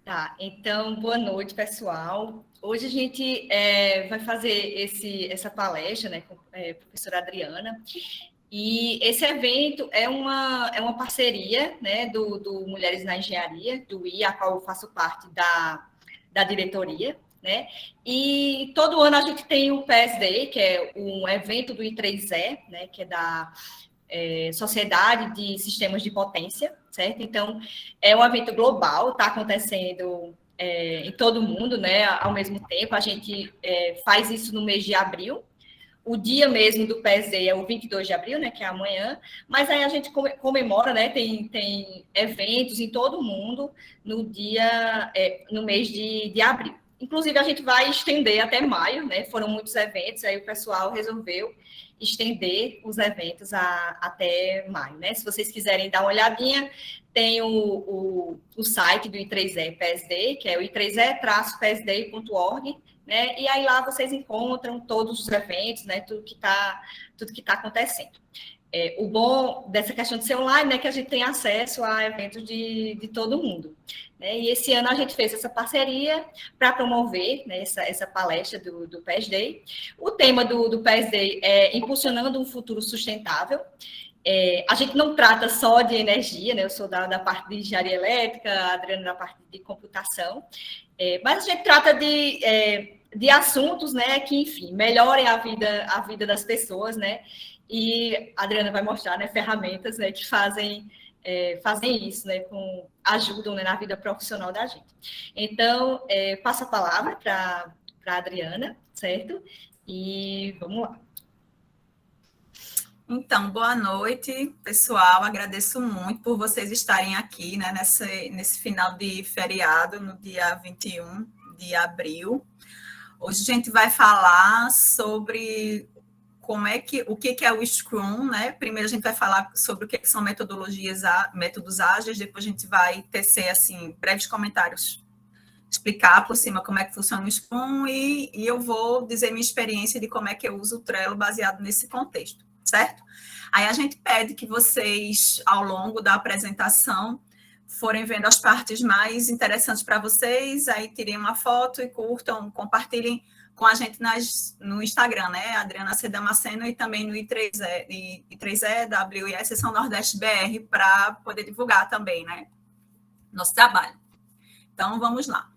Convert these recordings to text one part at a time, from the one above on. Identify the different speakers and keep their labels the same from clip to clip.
Speaker 1: Tá, então, boa noite, pessoal. Hoje a gente vai fazer essa palestra, né, com a professora Adriana, e esse evento é uma parceria, né, do Mulheres na Engenharia, do IA, a qual eu faço parte da diretoria, né, e todo ano a gente tem o PSD, que é um evento do I3E, né, que é da Sociedade de Sistemas de Potência, certo? Então, é um evento global, está acontecendo em todo o mundo, né? Ao mesmo tempo, a gente faz isso no mês de abril. O dia mesmo do PSD é o 22 de abril, né? Que é amanhã. Mas aí a gente comemora, né? Tem eventos em todo o mundo no mês de abril. Inclusive, a gente vai estender até maio, né? Foram muitos eventos, aí o pessoal resolveu estender os eventos até maio, né? Se vocês quiserem dar uma olhadinha, tem o site do I3E PSD, que é o i3e-psdi.org, né? E aí lá vocês encontram todos os eventos, né? Tudo que tá acontecendo. O bom dessa questão de ser online, né, que a gente tem acesso a eventos de todo mundo. Né? E esse ano a gente fez essa parceria para promover, né, essa palestra do PES Day. O tema do PES Day é Impulsionando um Futuro Sustentável. A gente não trata só de energia, né? Eu sou da parte de engenharia elétrica, a Adriana da parte de computação, mas a gente trata de assuntos, né, que, enfim, melhorem a vida das pessoas, né? E a Adriana vai mostrar, né, ferramentas, né, que fazem isso, né, ajudam, né, na vida profissional da gente. Então, passo a palavra para a Adriana, certo? E vamos lá.
Speaker 2: Então, boa noite, pessoal. Agradeço muito por vocês estarem aqui, né, nesse final de feriado, no dia 21 de abril. Hoje a gente vai falar sobre o que é o Scrum, né? Primeiro a gente vai falar sobre o que são métodos ágeis, depois a gente vai tecer, assim, breves comentários, explicar por cima como é que funciona o Scrum e eu vou dizer minha experiência de como é que eu uso o Trello baseado nesse contexto, certo? Aí a gente pede que vocês, ao longo da apresentação, forem vendo as partes mais interessantes para vocês, aí tirem uma foto e curtam, compartilhem com a gente no Instagram, né? Adriana C. Damasceno e também no I3E, WIS, Seção Nordeste BR, para poder divulgar também, né? Nosso trabalho. Então, vamos lá.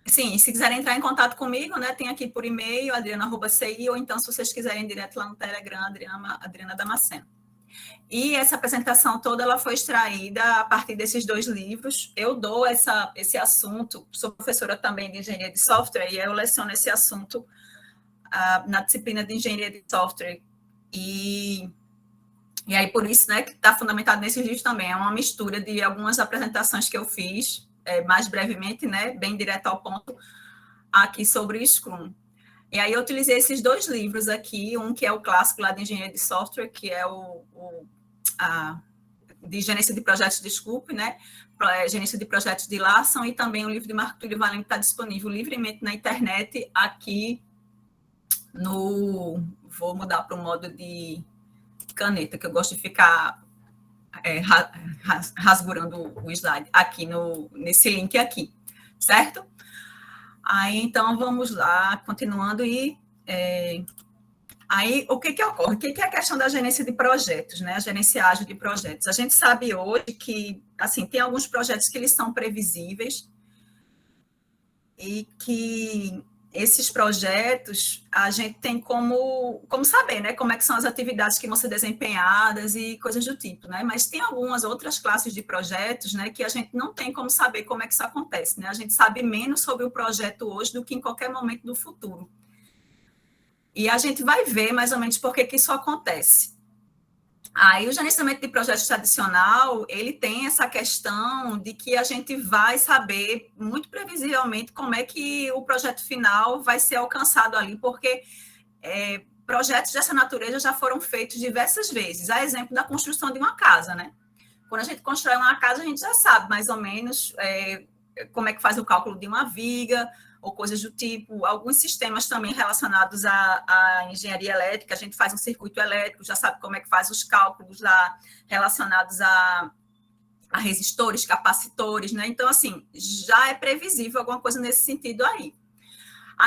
Speaker 2: Sim, se quiserem entrar em contato comigo, né, tem aqui por e-mail, adriana@ci, ou então, se vocês quiserem direto lá no Telegram, Adriana Damasceno. E essa apresentação toda ela foi extraída a partir desses dois livros. Eu dou esse assunto, sou professora também de engenharia de software, e eu leciono esse assunto na disciplina de engenharia de software. E aí, por isso, né, que está fundamentado nesses livros também. É uma mistura de algumas apresentações que eu fiz, mais brevemente, né, bem direto ao ponto, aqui sobre o Scrum. E aí eu utilizei esses dois livros aqui, um que é o clássico lá de engenharia de software, que é de gerência de projetos, desculpe, né? Gerência de projetos de Larson, e também o livro de Marco Túlio Valente está disponível livremente na internet, aqui vou mudar para o modo de caneta, que eu gosto de ficar rasgurando o slide aqui nesse link aqui, certo? Aí, então, vamos lá, continuando, aí, o que ocorre? O que é a questão da gerência de projetos, né? A gerência ágil de projetos. A gente sabe hoje que, assim, tem alguns projetos que eles são previsíveis e que esses projetos a gente tem como saber, né? Como é que são as atividades que vão ser desempenhadas e coisas do tipo, né? Mas tem algumas outras classes de projetos, né? Que a gente não tem como saber como é que isso acontece, né? A gente sabe menos sobre o projeto hoje do que em qualquer momento do futuro. E a gente vai ver mais ou menos por que isso acontece. Aí o gerenciamento de projetos tradicional, ele tem essa questão de que a gente vai saber muito previsivelmente como é que o projeto final vai ser alcançado ali, porque projetos dessa natureza já foram feitos diversas vezes. A exemplo da construção de uma casa, né? Quando a gente constrói uma casa, a gente já sabe mais ou menos como é que faz o cálculo de uma viga, ou coisas do tipo, alguns sistemas também relacionados à engenharia elétrica, a gente faz um circuito elétrico, já sabe como é que faz os cálculos lá relacionados a resistores, capacitores, né? Então, assim, já é previsível alguma coisa nesse sentido aí.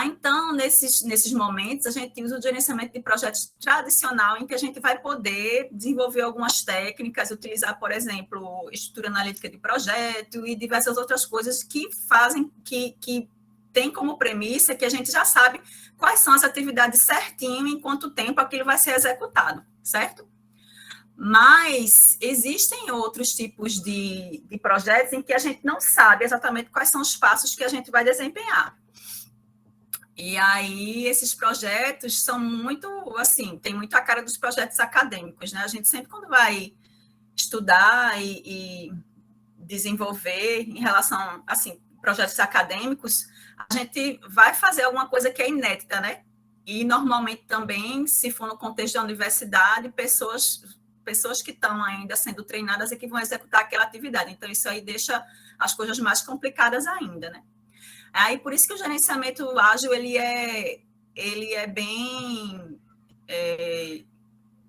Speaker 2: Então, nesses momentos, a gente usa o gerenciamento de projetos tradicional, em que a gente vai poder desenvolver algumas técnicas, utilizar, por exemplo, estrutura analítica de projeto e diversas outras coisas que fazem, que tem como premissa que a gente já sabe quais são as atividades certinho, em quanto tempo aquilo vai ser executado, certo? Mas existem outros tipos de projetos em que a gente não sabe exatamente quais são os passos que a gente vai desempenhar. E aí, esses projetos são muito, assim, tem muito a cara dos projetos acadêmicos, né? A gente sempre, quando vai estudar e desenvolver em relação, assim, projetos acadêmicos, a gente vai fazer alguma coisa que é inédita, né? E, normalmente, também, se for no contexto da universidade, pessoas que estão ainda sendo treinadas e que vão executar aquela atividade. Então, isso aí deixa as coisas mais complicadas ainda, né? Aí, por isso que o gerenciamento ágil, ele é bem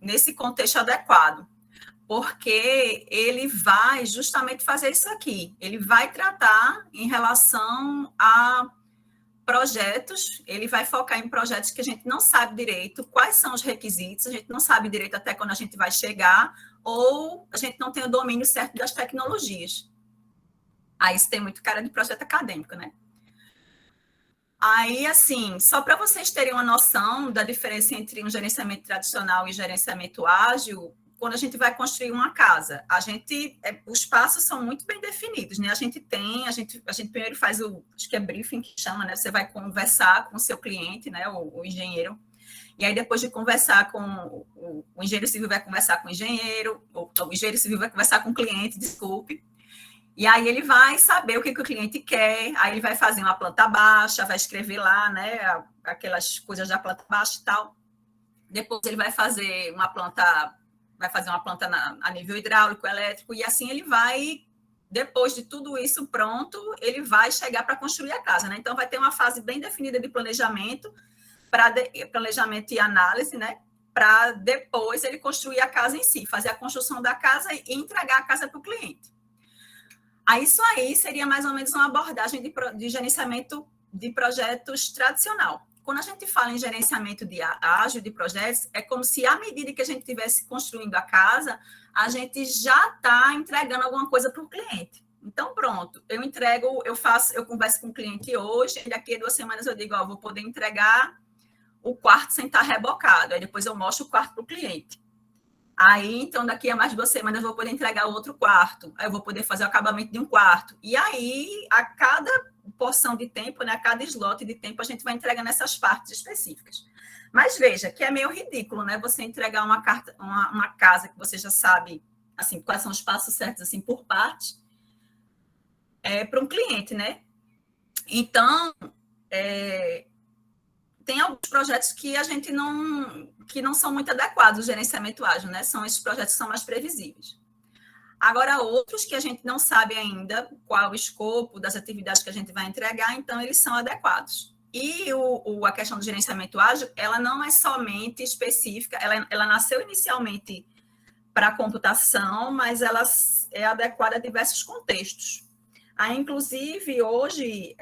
Speaker 2: nesse contexto adequado, porque ele vai justamente fazer isso aqui. Ele vai tratar em relação a projetos, ele vai focar em projetos que a gente não sabe direito quais são os requisitos, a gente não sabe direito até quando a gente vai chegar, ou a gente não tem o domínio certo das tecnologias. Aí isso tem muito cara de projeto acadêmico, né? Aí, assim, só para vocês terem uma noção da diferença entre um gerenciamento tradicional e gerenciamento ágil, quando a gente vai construir uma casa, os passos são muito bem definidos, né? A gente primeiro faz acho que é briefing que chama, né? Você vai conversar com o seu cliente, né? O engenheiro. E aí, depois de conversar com o engenheiro civil, vai conversar com o engenheiro, ou o engenheiro civil vai conversar com o cliente, desculpe. E aí ele vai saber o que o cliente quer, aí ele vai fazer uma planta baixa, vai escrever lá, né? Aquelas coisas da planta baixa e tal. Depois ele vai fazer uma planta a nível hidráulico, elétrico, e assim ele vai, depois de tudo isso pronto, ele vai chegar para construir a casa, né? Então vai ter uma fase bem definida de planejamento, planejamento e análise, né? Para depois ele construir a casa em si, fazer a construção da casa e entregar a casa para o cliente. Aí isso aí seria mais ou menos uma abordagem de gerenciamento de projetos tradicional. Quando a gente fala em gerenciamento de ágil de projetos, é como se, à medida que a gente estivesse construindo a casa, a gente já está entregando alguma coisa para o cliente. Então, pronto, eu converso com o cliente hoje, e daqui a 2 semanas eu digo, vou poder entregar o quarto sem estar rebocado. Aí depois eu mostro o quarto para o cliente. Aí, então, daqui a mais 2 semanas eu vou poder entregar outro quarto. Aí eu vou poder fazer o acabamento de um quarto. E aí, a cada porção de tempo, né, a cada slot de tempo, a gente vai entregando essas partes específicas. Mas veja que é meio ridículo, né? Você entregar uma casa que você já sabe, assim, quais são os passos certos, assim, por parte, para um cliente, né? Então, tem alguns projetos que a gente não são muito adequados ao gerenciamento ágil, né? São esses projetos que são mais previsíveis. Agora, outros que a gente não sabe ainda qual o escopo das atividades que a gente vai entregar, então eles são adequados. E a questão do gerenciamento ágil, ela não é somente específica, ela nasceu inicialmente para a computação, mas ela é adequada a diversos contextos. Aí, inclusive, hoje,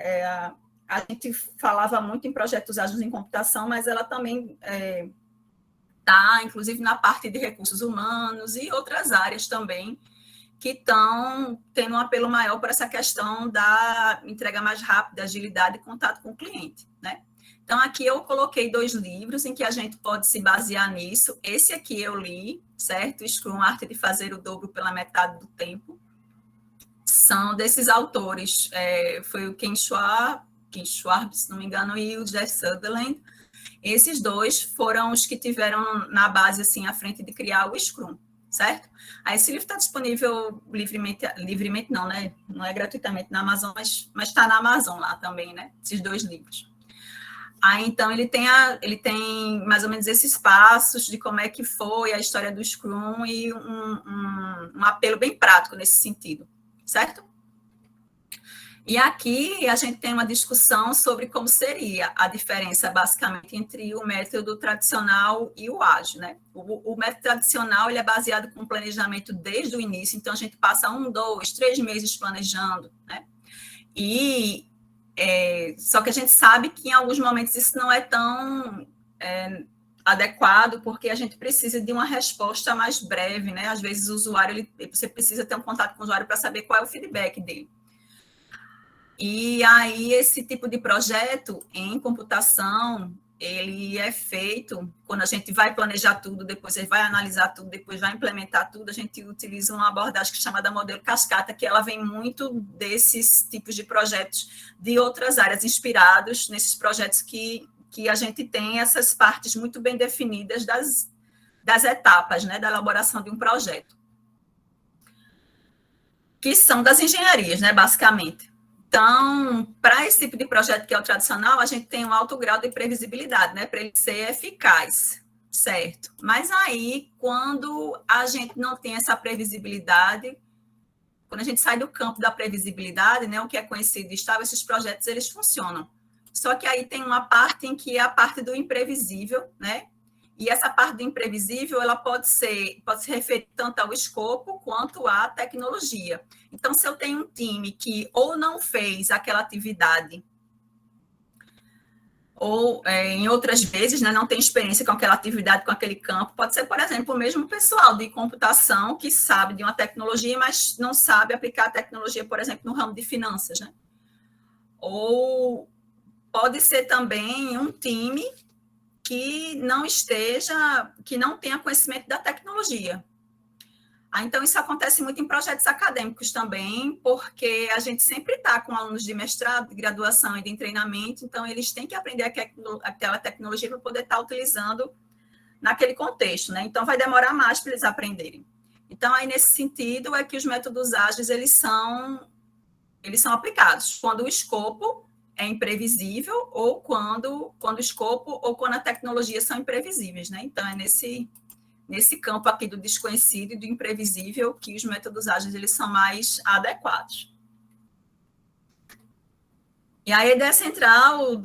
Speaker 2: a gente falava muito em projetos ágeis em computação, mas ela também está, inclusive, na parte de recursos humanos e outras áreas também, que estão tendo um apelo maior para essa questão da entrega mais rápida, agilidade e contato com o cliente, né? Então, aqui eu coloquei 2 livros em que a gente pode se basear nisso. Esse aqui eu li, certo? Scrum, Arte de Fazer o Dobro pela Metade do Tempo. São desses autores, foi o Ken Schwab, se não me engano, e o Jeff Sutherland. Esses 2 foram os que tiveram na base, assim, à frente de criar o Scrum, certo? Aí esse livro está disponível livremente não, né? Não é gratuitamente na Amazon, mas está na Amazon lá também, né? Esses 2 livros. Aí, então, ele tem mais ou menos esses passos de como é que foi a história do Scrum e um apelo bem prático nesse sentido, certo? E aqui a gente tem uma discussão sobre como seria a diferença, basicamente, entre o método tradicional e o ágil, né? O método tradicional, ele é baseado com planejamento desde o início, então a gente passa 1, 2, 3 meses planejando, né? Só que a gente sabe que em alguns momentos isso não é tão adequado, porque a gente precisa de uma resposta mais breve, né? Às vezes o usuário, você precisa ter um contato com o usuário para saber qual é o feedback dele. E aí, esse tipo de projeto em computação, ele é feito, quando a gente vai planejar tudo, depois vai analisar tudo, depois vai implementar tudo, a gente utiliza uma abordagem que é chamada modelo cascata, que ela vem muito desses tipos de projetos de outras áreas, inspirados nesses projetos que a gente tem essas partes muito bem definidas das etapas, né, da elaboração de um projeto, que são das engenharias, né, basicamente. Então, para esse tipo de projeto que é o tradicional, a gente tem um alto grau de previsibilidade, né, para ele ser eficaz, certo? Mas aí, quando a gente não tem essa previsibilidade, quando a gente sai do campo da previsibilidade, né, o que é conhecido e estável, esses projetos, eles funcionam. Só que aí tem uma parte em que é a parte do imprevisível, né? E essa parte do imprevisível, ela pode se referir tanto ao escopo quanto à tecnologia. Então, se eu tenho um time que ou não fez aquela atividade, ou em outras vezes, né, não tem experiência com aquela atividade, com aquele campo, pode ser, por exemplo, o mesmo pessoal de computação que sabe de uma tecnologia, mas não sabe aplicar a tecnologia, por exemplo, no ramo de finanças, né? Ou pode ser também um time que não tenha conhecimento da tecnologia. Então, isso acontece muito em projetos acadêmicos também, porque a gente sempre está com alunos de mestrado, de graduação e de treinamento, então eles têm que aprender aquela tecnologia para poder estar utilizando naquele contexto, né? Então, vai demorar mais para eles aprenderem. Então, aí, nesse sentido, é que os métodos ágeis, eles são aplicados quando o escopo é imprevisível ou quando o escopo ou quando a tecnologia são imprevisíveis, né? Então, é nesse campo aqui do desconhecido e do imprevisível que os métodos ágeis, eles são mais adequados. E a ideia central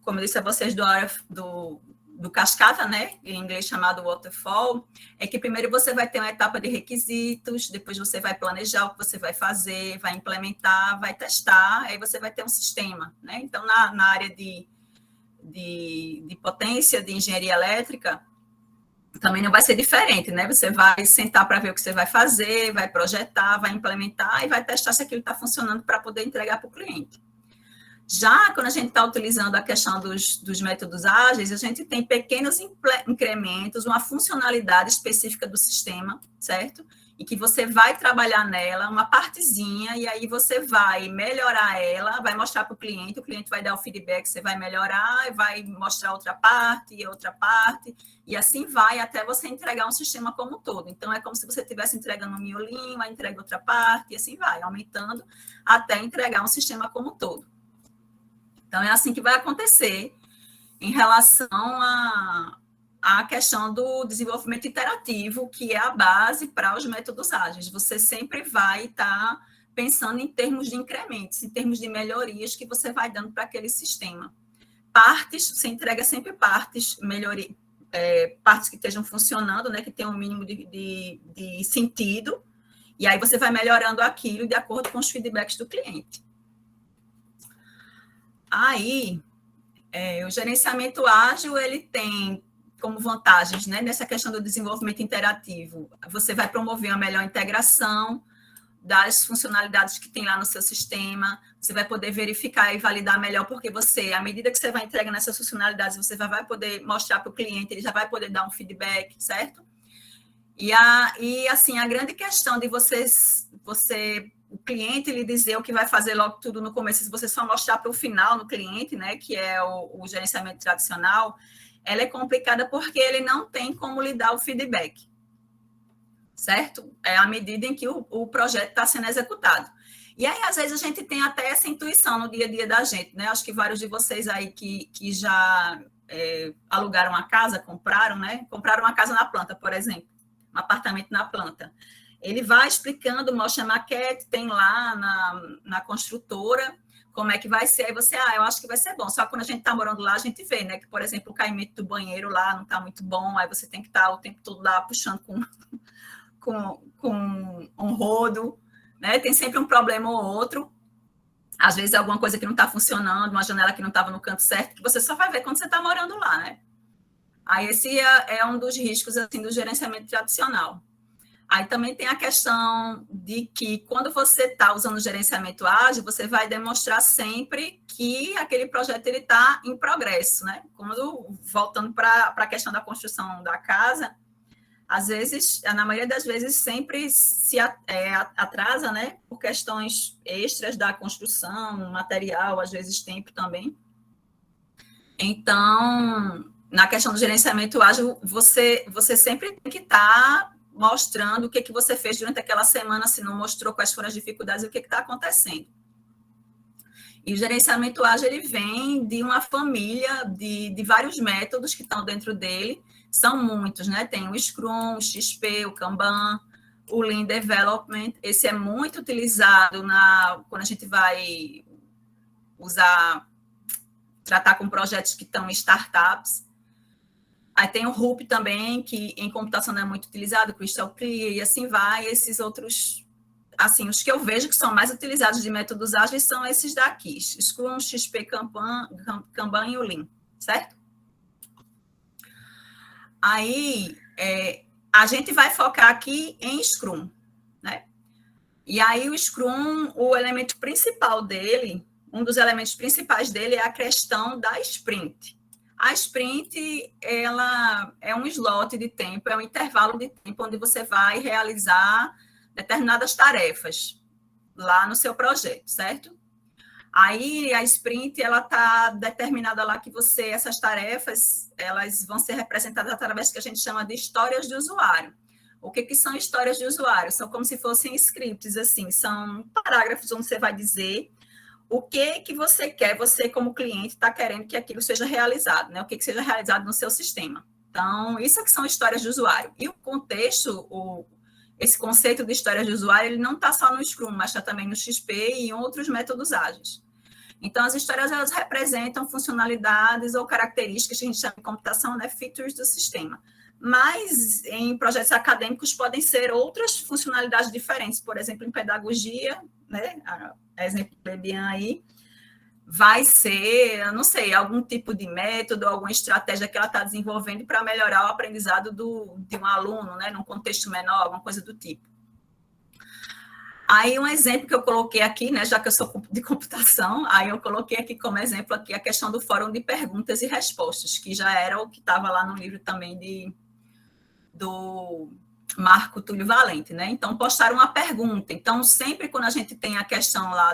Speaker 2: como eu disse a vocês, do cascata, né, em inglês chamado waterfall, é que primeiro você vai ter uma etapa de requisitos, depois você vai planejar o que você vai fazer, vai implementar, vai testar, aí você vai ter um sistema, né? Então, na área de potência, de engenharia elétrica, também não vai ser diferente, né? Você vai sentar para ver o que você vai fazer, vai projetar, vai implementar e vai testar se aquilo está funcionando para poder entregar para o cliente. Já quando a gente está utilizando a questão dos métodos ágeis, a gente tem pequenos incrementos, uma funcionalidade específica do sistema, certo? E que você vai trabalhar nela, uma partezinha, e aí você vai melhorar ela, vai mostrar para o cliente vai dar o feedback, você vai melhorar, vai mostrar outra parte, e assim vai até você entregar um sistema como um todo. Então, é como se você estivesse entregando um miolinho, aí entrega outra parte, e assim vai, aumentando até entregar um sistema como um todo. Então, é assim que vai acontecer em relação à questão do desenvolvimento interativo, que é a base para os métodos ágeis. Você sempre vai estar pensando em termos de incrementos, em termos de melhorias que você vai dando para aquele sistema. Você entrega sempre partes, partes que estejam funcionando, né, que tenham um mínimo de sentido, e aí você vai melhorando aquilo de acordo com os feedbacks do cliente. Aí, o gerenciamento ágil, ele tem como vantagens, né, nessa questão do desenvolvimento interativo. Você vai promover uma melhor integração das funcionalidades que tem lá no seu sistema, você vai poder verificar e validar melhor, porque à medida que você vai entregando essas funcionalidades, você vai poder mostrar para o cliente, ele já vai poder dar um feedback, certo? E assim, a grande questão de o cliente lhe dizer o que vai fazer logo tudo no começo, se você só mostrar para o final no cliente, né, que é o gerenciamento tradicional, ela é complicada porque ele não tem como lhe dar o feedback, certo? É à medida em que o projeto está sendo executado. E aí, às vezes, a gente tem até essa intuição no dia a dia da gente, né? Acho que vários de vocês aí que já alugaram uma casa, compraram uma casa na planta, por exemplo, um apartamento na planta. Ele vai explicando, mostra a maquete, tem lá na construtora como é que vai ser. Aí você, eu acho que vai ser bom. Só que quando a gente está morando lá, a gente vê, né? Que, por exemplo, o caimento do banheiro lá não está muito bom, aí você tem que estar o tempo todo lá puxando com um rodo, né? Tem sempre um problema ou outro. Às vezes, alguma coisa que não está funcionando, uma janela que não estava no canto certo, que você só vai ver quando você está morando lá, né? Aí esse é um dos riscos assim, do gerenciamento tradicional. Aí também tem a questão de que quando você está usando o gerenciamento ágil, você vai demonstrar sempre que aquele projeto está em progresso, né? Voltando para a questão da construção da casa, às vezes, na maioria das vezes, sempre se atrasa, né? Por questões extras da construção, material, às vezes tempo também. Então, na questão do gerenciamento ágil, você sempre tem que estar mostrando o que você fez durante aquela semana, se não mostrou quais foram as dificuldades e o que está acontecendo. E o gerenciamento ágil ele vem de uma família de vários métodos que estão dentro dele, são muitos, né? Tem o Scrum, o XP, o Kanban, o Lean Development. Esse é muito utilizado quando a gente vai tratar com projetos que estão em startups. Aí tem o RUP também, que em computação não é muito utilizado, o Crystal Clear, e assim vai. Esses outros, assim, os que eu vejo que são mais utilizados de métodos ágeis são esses daqui, Scrum, XP, Kanban e o Lean, certo? Aí, a gente vai focar aqui em Scrum, né? E aí o Scrum, o elemento principal dele, um dos elementos principais dele é a questão da sprint. A sprint, ela é um slot de tempo, é um intervalo de tempo onde você vai realizar determinadas tarefas lá no seu projeto, certo? Aí a sprint, ela está determinada lá que essas tarefas, elas vão ser representadas através do que a gente chama de histórias de usuário. O que são histórias de usuário? São como se fossem scripts, assim, são parágrafos onde você vai dizer o que você quer, você como cliente está querendo que aquilo seja realizado, né? O que seja realizado no seu sistema. Então, isso é que são histórias de usuário. E o contexto, esse conceito de histórias de usuário, ele não está só no Scrum, mas está também no XP e em outros métodos ágeis. Então, as histórias, elas representam funcionalidades ou características que a gente chama de computação, né? Features do sistema. Mas, em projetos acadêmicos, podem ser outras funcionalidades diferentes. Por exemplo, em pedagogia, né? Exemplo do Lebian aí, vai ser, eu não sei, algum tipo de método, alguma estratégia que ela está desenvolvendo para melhorar o aprendizado de um aluno, né? Num contexto menor, alguma coisa do tipo. Aí, um exemplo que eu coloquei aqui, né, já que eu sou de computação, aí eu coloquei aqui como exemplo aqui a questão do fórum de perguntas e respostas, que já era o que estava lá no livro também do Marco Túlio Valente, né? Então, postaram uma pergunta. Então, sempre quando a gente tem a questão lá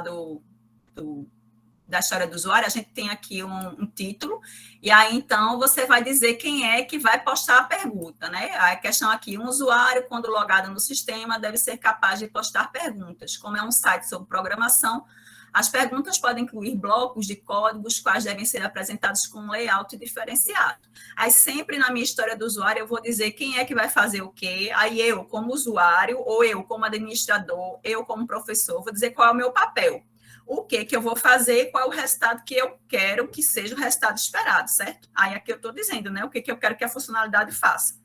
Speaker 2: da história do usuário, a gente tem aqui um título, e aí, então, você vai dizer quem é que vai postar a pergunta, né? A questão aqui, um usuário, quando logado no sistema, deve ser capaz de postar perguntas. Como é um site sobre programação, as perguntas podem incluir blocos de códigos, quais devem ser apresentados com um layout diferenciado. Aí, sempre na minha história do usuário, eu vou dizer quem é que vai fazer o quê, aí eu, como usuário, ou eu, como administrador, eu, como professor, vou dizer qual é o meu papel. O que eu vou fazer, qual é o resultado que eu quero que seja o resultado esperado, certo? Aí aqui eu estou dizendo, né, o que eu quero que a funcionalidade faça.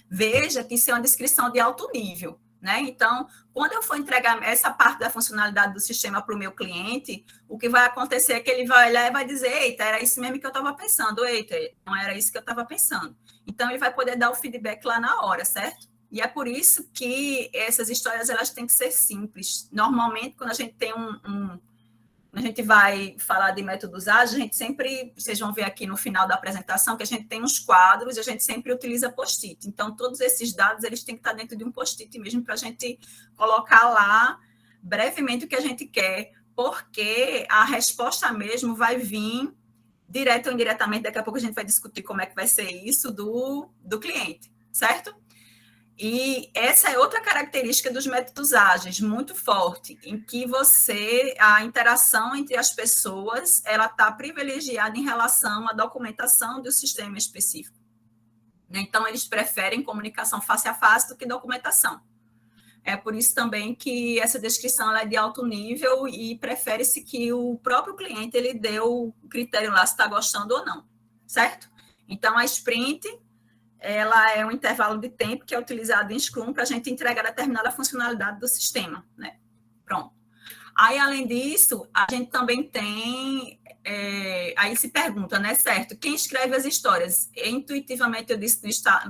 Speaker 2: Veja que isso é uma descrição de alto nível, né? Então, quando eu for entregar essa parte da funcionalidade do sistema para o meu cliente, o que vai acontecer é que ele vai olhar e vai dizer, eita, era isso mesmo que eu estava pensando, eita, não era isso que eu estava pensando. Então, ele vai poder dar o feedback lá na hora, certo? E é por isso que essas histórias, elas têm que ser simples. Normalmente, quando a gente tem quando a gente vai falar de métodos ágeis, a gente sempre, vocês vão ver aqui no final da apresentação, que a gente tem uns quadros e a gente sempre utiliza post-it. Então, todos esses dados, eles têm que estar dentro de um post-it mesmo para a gente colocar lá brevemente o que a gente quer, porque a resposta mesmo vai vir direto ou indiretamente, daqui a pouco a gente vai discutir como é que vai ser isso do cliente, certo? E essa é outra característica dos métodos ágeis, muito forte, em que a interação entre as pessoas, ela está privilegiada em relação à documentação do sistema específico. Então, eles preferem comunicação face a face do que documentação. É por isso também que essa descrição ela é de alto nível e prefere-se que o próprio cliente ele dê o critério lá se está gostando ou não, certo? Então, a sprint ela é um intervalo de tempo que é utilizado em Scrum para a gente entregar determinada funcionalidade do sistema, né? Pronto. Aí, além disso, a gente também tem... aí se pergunta, né, certo? Quem escreve as histórias? Intuitivamente, eu disse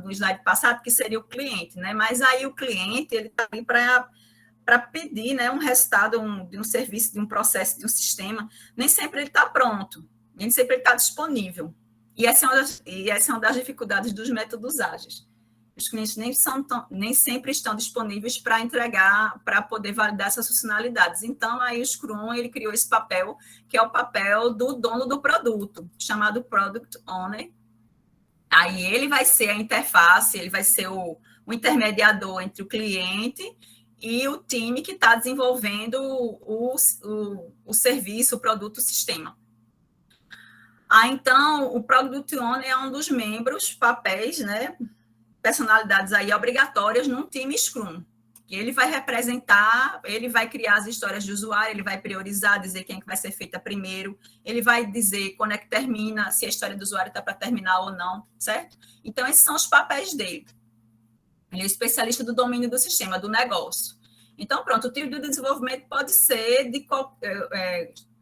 Speaker 2: no slide passado que seria o cliente, né? Mas aí o cliente, ele está ali para pedir, né, um resultado de um serviço, de um processo, de um sistema. Nem sempre ele está pronto, nem sempre ele está disponível. E essa é uma das dificuldades dos métodos ágeis. Os clientes nem sempre estão disponíveis para entregar, para poder validar essas funcionalidades. Então, aí o Scrum ele criou esse papel, que é o papel do dono do produto, chamado Product Owner. Aí ele vai ser a interface, ele vai ser o intermediador entre o cliente e o time que está desenvolvendo o serviço, o produto, o sistema. Então, o Product Owner é um dos membros, papéis, né, personalidades aí obrigatórias num time Scrum. Ele vai representar, ele vai criar as histórias de usuário, ele vai priorizar, dizer quem é que vai ser feita primeiro, ele vai dizer quando é que termina, se a história do usuário está para terminar ou não, certo? Então, esses são os papéis dele. Ele é especialista do domínio do sistema, do negócio. Então, pronto, o time de desenvolvimento pode ser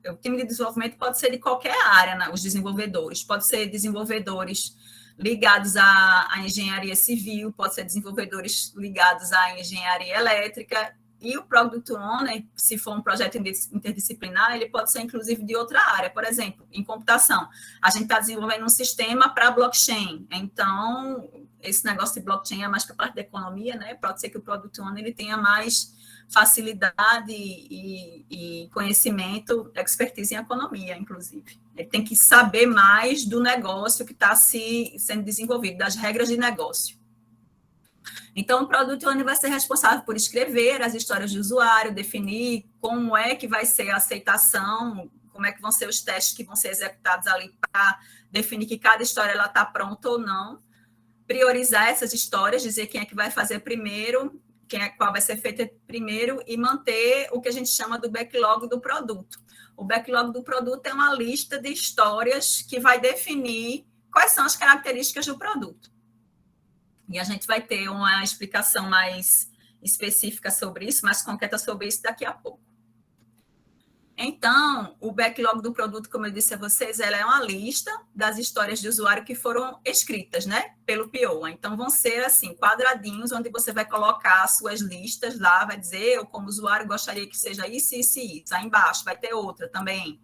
Speaker 2: o time de desenvolvimento pode ser de qualquer área, né? Os desenvolvedores, pode ser desenvolvedores ligados à engenharia civil, pode ser desenvolvedores ligados à engenharia elétrica, e o Product Owner, se for um projeto interdisciplinar, ele pode ser, inclusive, de outra área. Por exemplo, em computação, a gente está desenvolvendo um sistema para blockchain, então, esse negócio de blockchain é mais para a parte da economia, né? Pode ser que o Product Owner ele tenha mais facilidade e conhecimento, expertise em economia, inclusive. Ele tem que saber mais do negócio que está sendo desenvolvido, das regras de negócio. Então, o Product Owner vai ser responsável por escrever as histórias de usuário, definir como é que vai ser a aceitação, como é que vão ser os testes que vão ser executados ali para definir que cada história está pronta ou não, priorizar essas histórias, dizer quem é que vai fazer primeiro, qual vai ser feita primeiro, e manter o que a gente chama do backlog do produto. O backlog do produto é uma lista de histórias que vai definir quais são as características do produto. E a gente vai ter uma explicação mais específica sobre isso, mais concreta sobre isso daqui a pouco. Então, o backlog do produto, como eu disse a vocês, ela é uma lista das histórias de usuário que foram escritas, né, pelo PO. Então, vão ser, assim, quadradinhos, onde você vai colocar as suas listas lá, vai dizer, eu, como usuário, gostaria que seja isso, isso e isso. Aí embaixo vai ter outra também.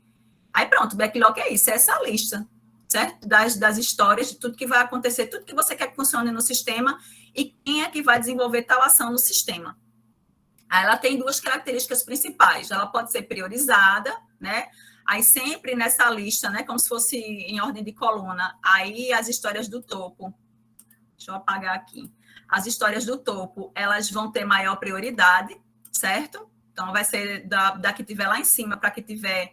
Speaker 2: Aí, pronto, o backlog é isso, é essa lista, certo? Das histórias, de tudo que vai acontecer, tudo que você quer que funcione no sistema e quem é que vai desenvolver tal ação no sistema. Ela tem duas características principais. Ela pode ser priorizada, né? Aí sempre nessa lista, né? Como se fosse em ordem de coluna. Aí as histórias do topo. Deixa eu apagar aqui. As histórias do topo, elas vão ter maior prioridade, certo? Então vai ser da que tiver lá em cima para que tiver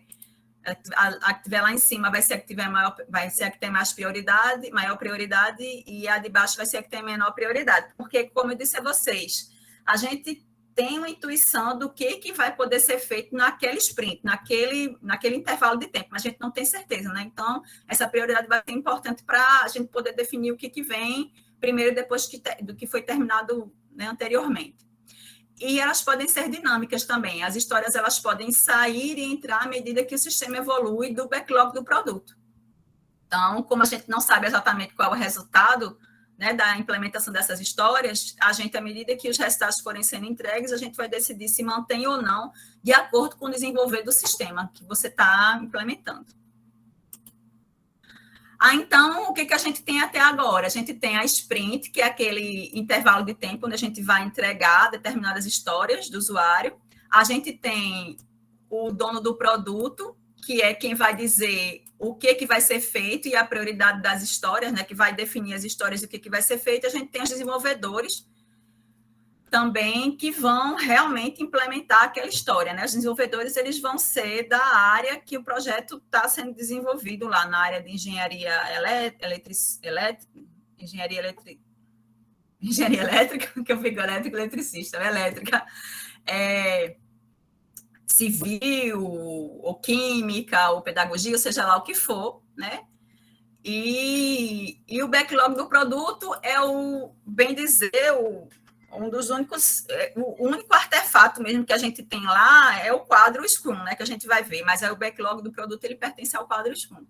Speaker 2: a que tiver lá em cima vai ser a que tiver vai ser a que tem mais prioridade, maior prioridade, e a de baixo vai ser a que tem menor prioridade. Porque, como eu disse a vocês, a gente tem uma intuição do que vai poder ser feito naquele sprint, naquele intervalo de tempo, mas a gente não tem certeza, né? Então, essa prioridade vai ser importante para a gente poder definir o que vem primeiro, depois do que foi terminado, né, anteriormente. E elas podem ser dinâmicas também. As histórias elas podem sair e entrar à medida que o sistema evolui do backlog do produto. Então, como a gente não sabe exatamente qual é o resultado, né, da implementação dessas histórias, a gente, à medida que os resultados forem sendo entregues, a gente vai decidir se mantém ou não, de acordo com o desenvolver do sistema que você está implementando. Então, o que a gente tem até agora? A gente tem a sprint, que é aquele intervalo de tempo onde a gente vai entregar determinadas histórias do usuário. A gente tem o dono do produto, que é quem vai dizer o que vai ser feito e a prioridade das histórias, né, que vai definir as histórias do que vai ser feito. A gente tem os desenvolvedores também que vão realmente implementar aquela história, né? Os desenvolvedores eles vão ser da área que o projeto está sendo desenvolvido lá, na área de engenharia elétrica, engenharia elétrica, que eu fico elétrica, eletricista, elétrica, civil, ou química, ou pedagogia, ou seja lá o que for, né? E o backlog do produto é bem dizer, um dos únicos, o único artefato mesmo que a gente tem lá é o quadro Scrum, né, que a gente vai ver, mas o backlog do produto, ele pertence ao quadro Scrum.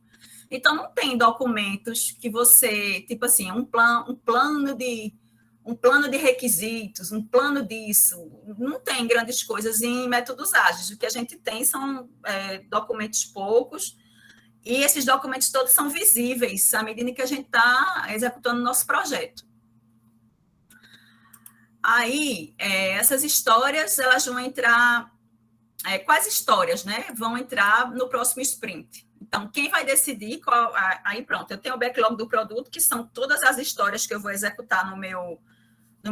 Speaker 2: Então, não tem documentos que você, tipo assim, um plano de requisitos, um plano disso, não tem grandes coisas em métodos ágeis. O que a gente tem são documentos poucos, e esses documentos todos são visíveis à medida que a gente está executando o nosso projeto. Aí, essas histórias, elas vão entrar... quais histórias, né? Vão entrar no próximo sprint. Então, quem vai decidir qual... Aí, pronto, eu tenho o backlog do produto, que são todas as histórias que eu vou executar no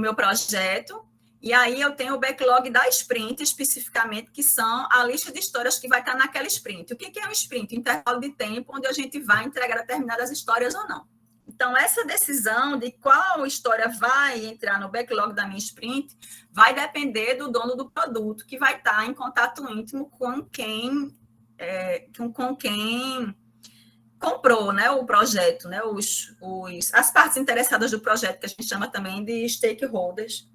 Speaker 2: meu projeto. E aí, eu tenho o backlog da sprint, especificamente, que são a lista de histórias que vai estar naquela sprint. O que é um sprint? Intervalo de tempo onde a gente vai entregar determinadas histórias ou não. Então, essa decisão de qual história vai entrar no backlog da minha sprint vai depender do dono do produto, que vai estar em contato íntimo com quem comprou, né, o projeto, né, as partes interessadas do projeto, que a gente chama também de stakeholders.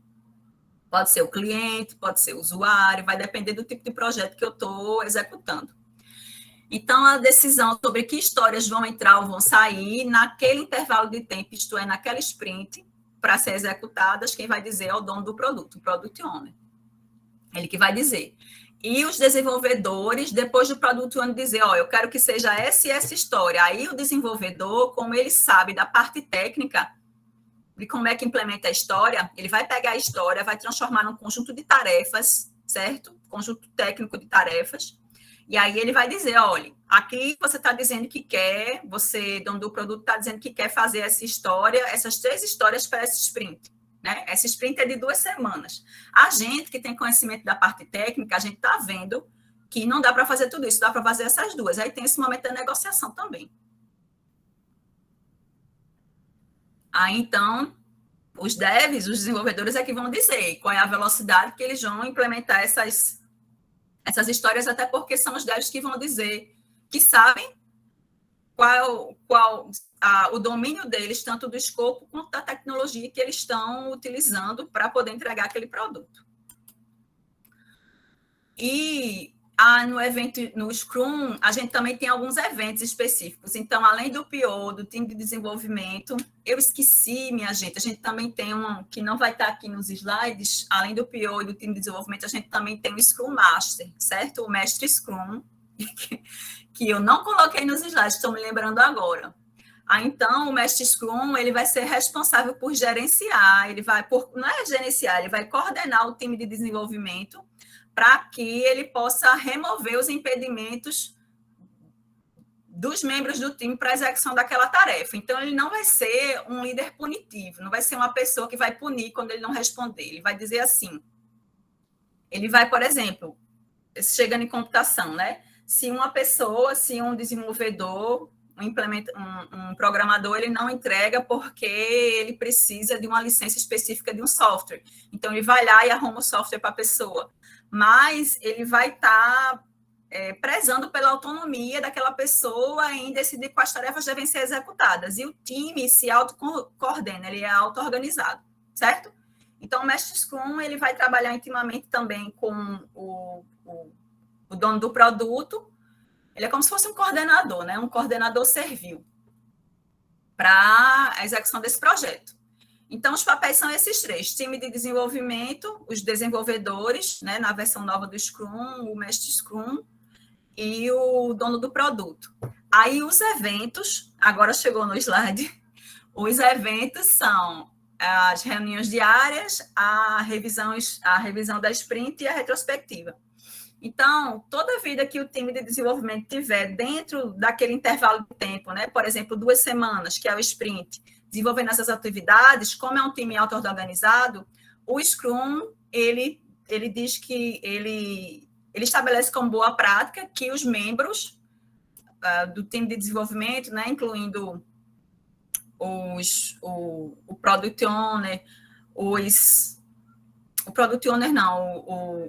Speaker 2: Pode ser o cliente, pode ser o usuário, vai depender do tipo de projeto que eu estou executando. Então, a decisão sobre que histórias vão entrar ou vão sair naquele intervalo de tempo, isto é, naquela sprint, para ser executadas, quem vai dizer é o dono do produto, o Product Owner. Ele que vai dizer. E os desenvolvedores, depois do Product Owner dizer, eu quero que seja essa e essa história. Aí o desenvolvedor, como ele sabe da parte técnica, de como é que implementa a história, ele vai pegar a história, vai transformar num conjunto de tarefas, certo? Conjunto técnico de tarefas. E aí ele vai dizer, olha, aqui você está dizendo que quer, você, dono do produto, está dizendo que quer fazer essa história, essas 3 histórias para essa sprint. Né? Essa sprint é de 2 semanas. A gente que tem conhecimento da parte técnica, a gente está vendo que não dá para fazer tudo isso, dá para fazer essas 2. Aí tem esse momento da negociação também. Aí, então, os devs, os desenvolvedores é que vão dizer qual é a velocidade que eles vão implementar essas histórias, até porque são os devs que vão dizer que sabem qual o domínio deles, tanto do escopo quanto da tecnologia que eles estão utilizando para poder entregar aquele produto. E no evento, no Scrum, a gente também tem alguns eventos específicos. Então, além do PO, do time de desenvolvimento, eu esqueci, minha gente, a gente também tem que não vai estar aqui nos slides, além do PO e do time de desenvolvimento, a gente também tem o Scrum Master, certo? O mestre Scrum, que eu não coloquei nos slides, estou me lembrando agora. Então, o mestre Scrum, ele vai ser responsável por gerenciar, não é gerenciar, ele vai coordenar o time de desenvolvimento para que ele possa remover os impedimentos dos membros do time para a execução daquela tarefa. Então, ele não vai ser um líder punitivo, não vai ser uma pessoa que vai punir quando ele não responder. Ele vai dizer assim, ele vai, por exemplo, chegando em computação, né? Se um desenvolvedor, um programador, ele não entrega porque ele precisa de uma licença específica de um software. Então, ele vai lá e arruma o software para a pessoa. Mas ele vai estar prezando pela autonomia daquela pessoa em decidir quais tarefas devem ser executadas. E o time se autocoordena, ele é auto-organizado, certo? Então, o mestre Scrum, ele vai trabalhar intimamente também com o dono do produto. Ele é como se fosse um coordenador, né? Um coordenador servil para a execução desse projeto. Então, os papéis são esses 3. Time de desenvolvimento, os desenvolvedores, né, na versão nova do Scrum, o mestre Scrum e o dono do produto. Aí, os eventos, agora chegou no slide, os eventos são as reuniões diárias, a revisão da sprint e a retrospectiva. Então, toda vida que o time de desenvolvimento tiver dentro daquele intervalo de tempo, né, por exemplo, 2 semanas, que é o sprint, desenvolvendo essas atividades, como é um time auto-organizado, o Scrum, ele diz que ele estabelece como boa prática que os membros do time de desenvolvimento, né, incluindo o Product Owner, o Product Owner não,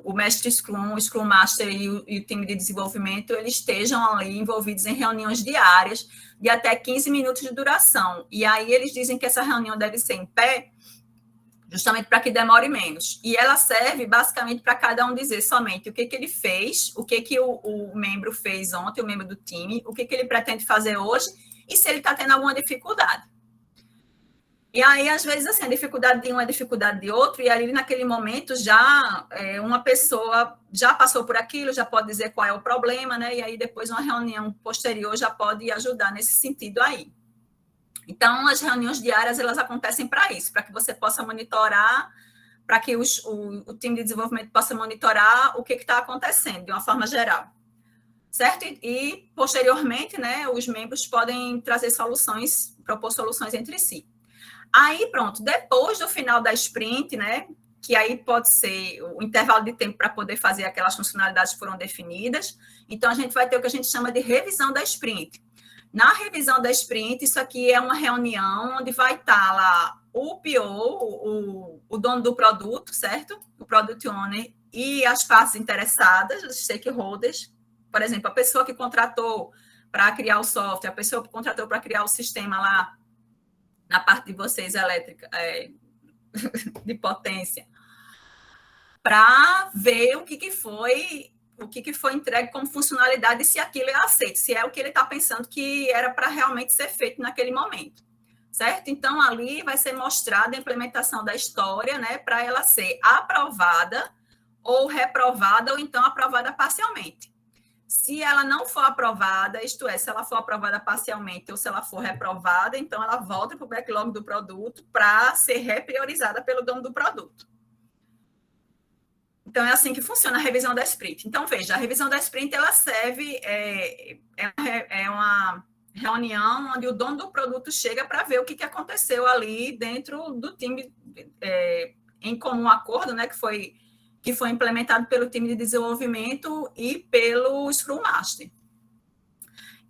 Speaker 2: o Mestre Scrum, o Scrum Master e o time de desenvolvimento, eles estejam ali envolvidos em reuniões diárias de até 15 minutos de duração. E aí eles dizem que essa reunião deve ser em pé, justamente para que demore menos. E ela serve basicamente para cada um dizer somente o que ele fez, o que o membro fez ontem, o membro do time, o que ele pretende fazer hoje e se ele está tendo alguma dificuldade. E aí, às vezes, assim, a dificuldade de um é a dificuldade de outro, e ali naquele momento já uma pessoa já passou por aquilo, já pode dizer qual é o problema, né? E aí depois uma reunião posterior já pode ajudar nesse sentido aí. Então, as reuniões diárias, elas acontecem para isso, para que você possa monitorar, para que o time de desenvolvimento possa monitorar o que está acontecendo, de uma forma geral. Certo? E, posteriormente, né, os membros podem trazer soluções, propor soluções entre si. Aí, pronto, depois do final da sprint, né, que aí pode ser o intervalo de tempo para poder fazer aquelas funcionalidades que foram definidas, então a gente vai ter o que a gente chama de revisão da sprint. Na revisão da sprint, isso aqui é uma reunião onde vai estar lá o PO, o dono do produto, certo? O Product Owner e as partes interessadas, os stakeholders, por exemplo, a pessoa que contratou para criar o software, a pessoa que contratou para criar o sistema lá, na parte de vocês elétrica, de potência, para ver o que foi entregue como funcionalidade e se aquilo é aceito, se é o que ele está pensando que era para realmente ser feito naquele momento, certo? Então, ali vai ser mostrada a implementação da história, né, para ela ser aprovada ou reprovada, ou então aprovada parcialmente. Se ela não for aprovada, isto é, se ela for aprovada parcialmente ou se ela for reprovada, então ela volta para o backlog do produto para ser repriorizada pelo dono do produto. Então, é assim que funciona a revisão da sprint. Então, veja, a revisão da sprint, ela serve, é uma reunião onde o dono do produto chega para ver o que aconteceu ali dentro do time, em comum acordo, né, que foi implementado pelo time de desenvolvimento e pelo Scrum Master.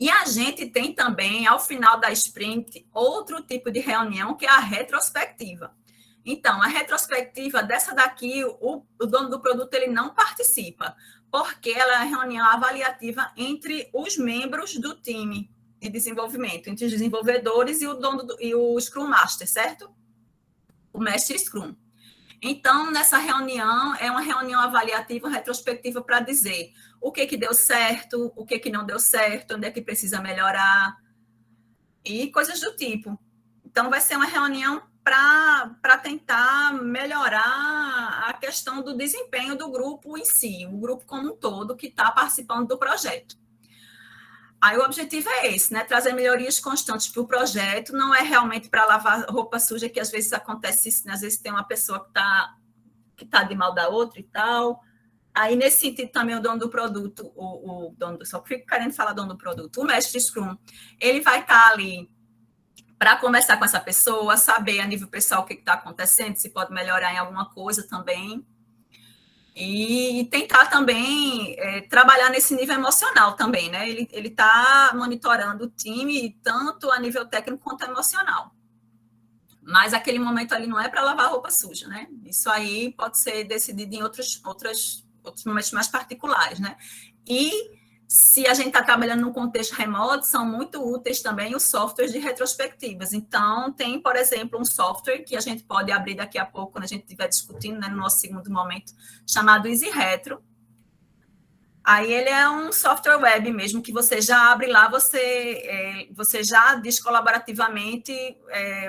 Speaker 2: E a gente tem também, ao final da sprint, outro tipo de reunião, que é a retrospectiva. Então, a retrospectiva dessa daqui, o dono do produto ele não participa, porque ela é uma reunião avaliativa entre os membros do time de desenvolvimento, entre os desenvolvedores e o Scrum Master, certo? O mestre Scrum. Então, nessa reunião, é uma reunião avaliativa, retrospectiva, para dizer o que deu certo, o que não deu certo, onde é que precisa melhorar, e coisas do tipo. Então, vai ser uma reunião para tentar melhorar a questão do desempenho do grupo em si, o grupo como um todo que está participando do projeto. Aí o objetivo é esse, né? Trazer melhorias constantes para o projeto, não é realmente para lavar roupa suja, que às vezes acontece isso, né? Às vezes tem uma pessoa que tá de mal da outra e tal. Aí, nesse sentido, também o dono do produto, só fico querendo falar dono do produto, o mestre Scrum, ele vai estar ali para conversar com essa pessoa, saber a nível pessoal o que está acontecendo, se pode melhorar em alguma coisa também. E tentar também trabalhar nesse nível emocional também, né? Ele está monitorando o time, tanto a nível técnico quanto emocional. Mas aquele momento ali não é para lavar roupa suja, né? Isso aí pode ser decidido em outros momentos mais particulares, né? E se a gente está trabalhando num contexto remoto, são muito úteis também os softwares de retrospectivas. Então, tem, por exemplo, um software que a gente pode abrir daqui a pouco, quando a gente estiver discutindo, né, no nosso segundo momento, chamado Easy Retro. Aí ele é um software web mesmo, que você já abre lá, você já diz colaborativamente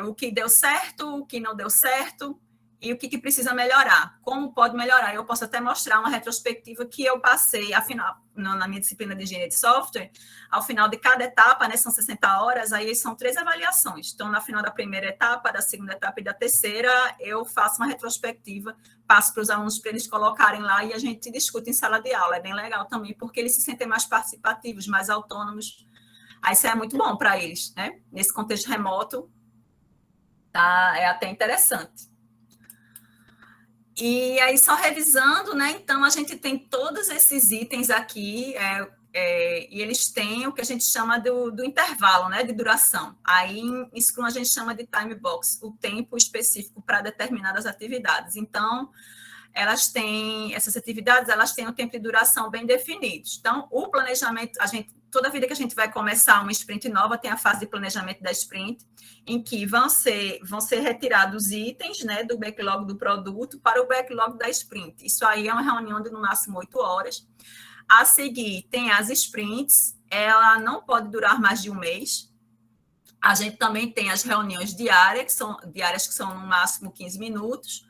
Speaker 2: o que deu certo, o que não deu certo, e o que precisa melhorar, como pode melhorar. Eu posso até mostrar uma retrospectiva que eu passei, afinal, na minha disciplina de engenharia de software, ao final de cada etapa, né, são 60 horas, aí são 3 avaliações. Então, no final da primeira etapa, da segunda etapa e da terceira, eu faço uma retrospectiva, passo para os alunos para eles colocarem lá e a gente discute em sala de aula. É bem legal também, porque eles se sentem mais participativos, mais autônomos. Aí isso é muito bom para eles, né? Nesse contexto remoto, tá? É até interessante. E aí, só revisando, né? Então, a gente tem todos esses itens aqui, e eles têm o que a gente chama do intervalo, né, de duração. Aí, em Scrum, a gente chama de time box, o tempo específico para determinadas atividades. Então, essas atividades, elas têm um tempo de duração bem definido. Então, o planejamento, toda vida que a gente vai começar uma sprint nova, tem a fase de planejamento da sprint, em que vão ser retirados itens, né, do backlog do produto para o backlog da sprint. Isso aí é uma reunião de no máximo 8 horas. A seguir, tem as sprints, ela não pode durar mais de um mês. A gente também tem as reuniões diárias, que são no máximo 15 minutos.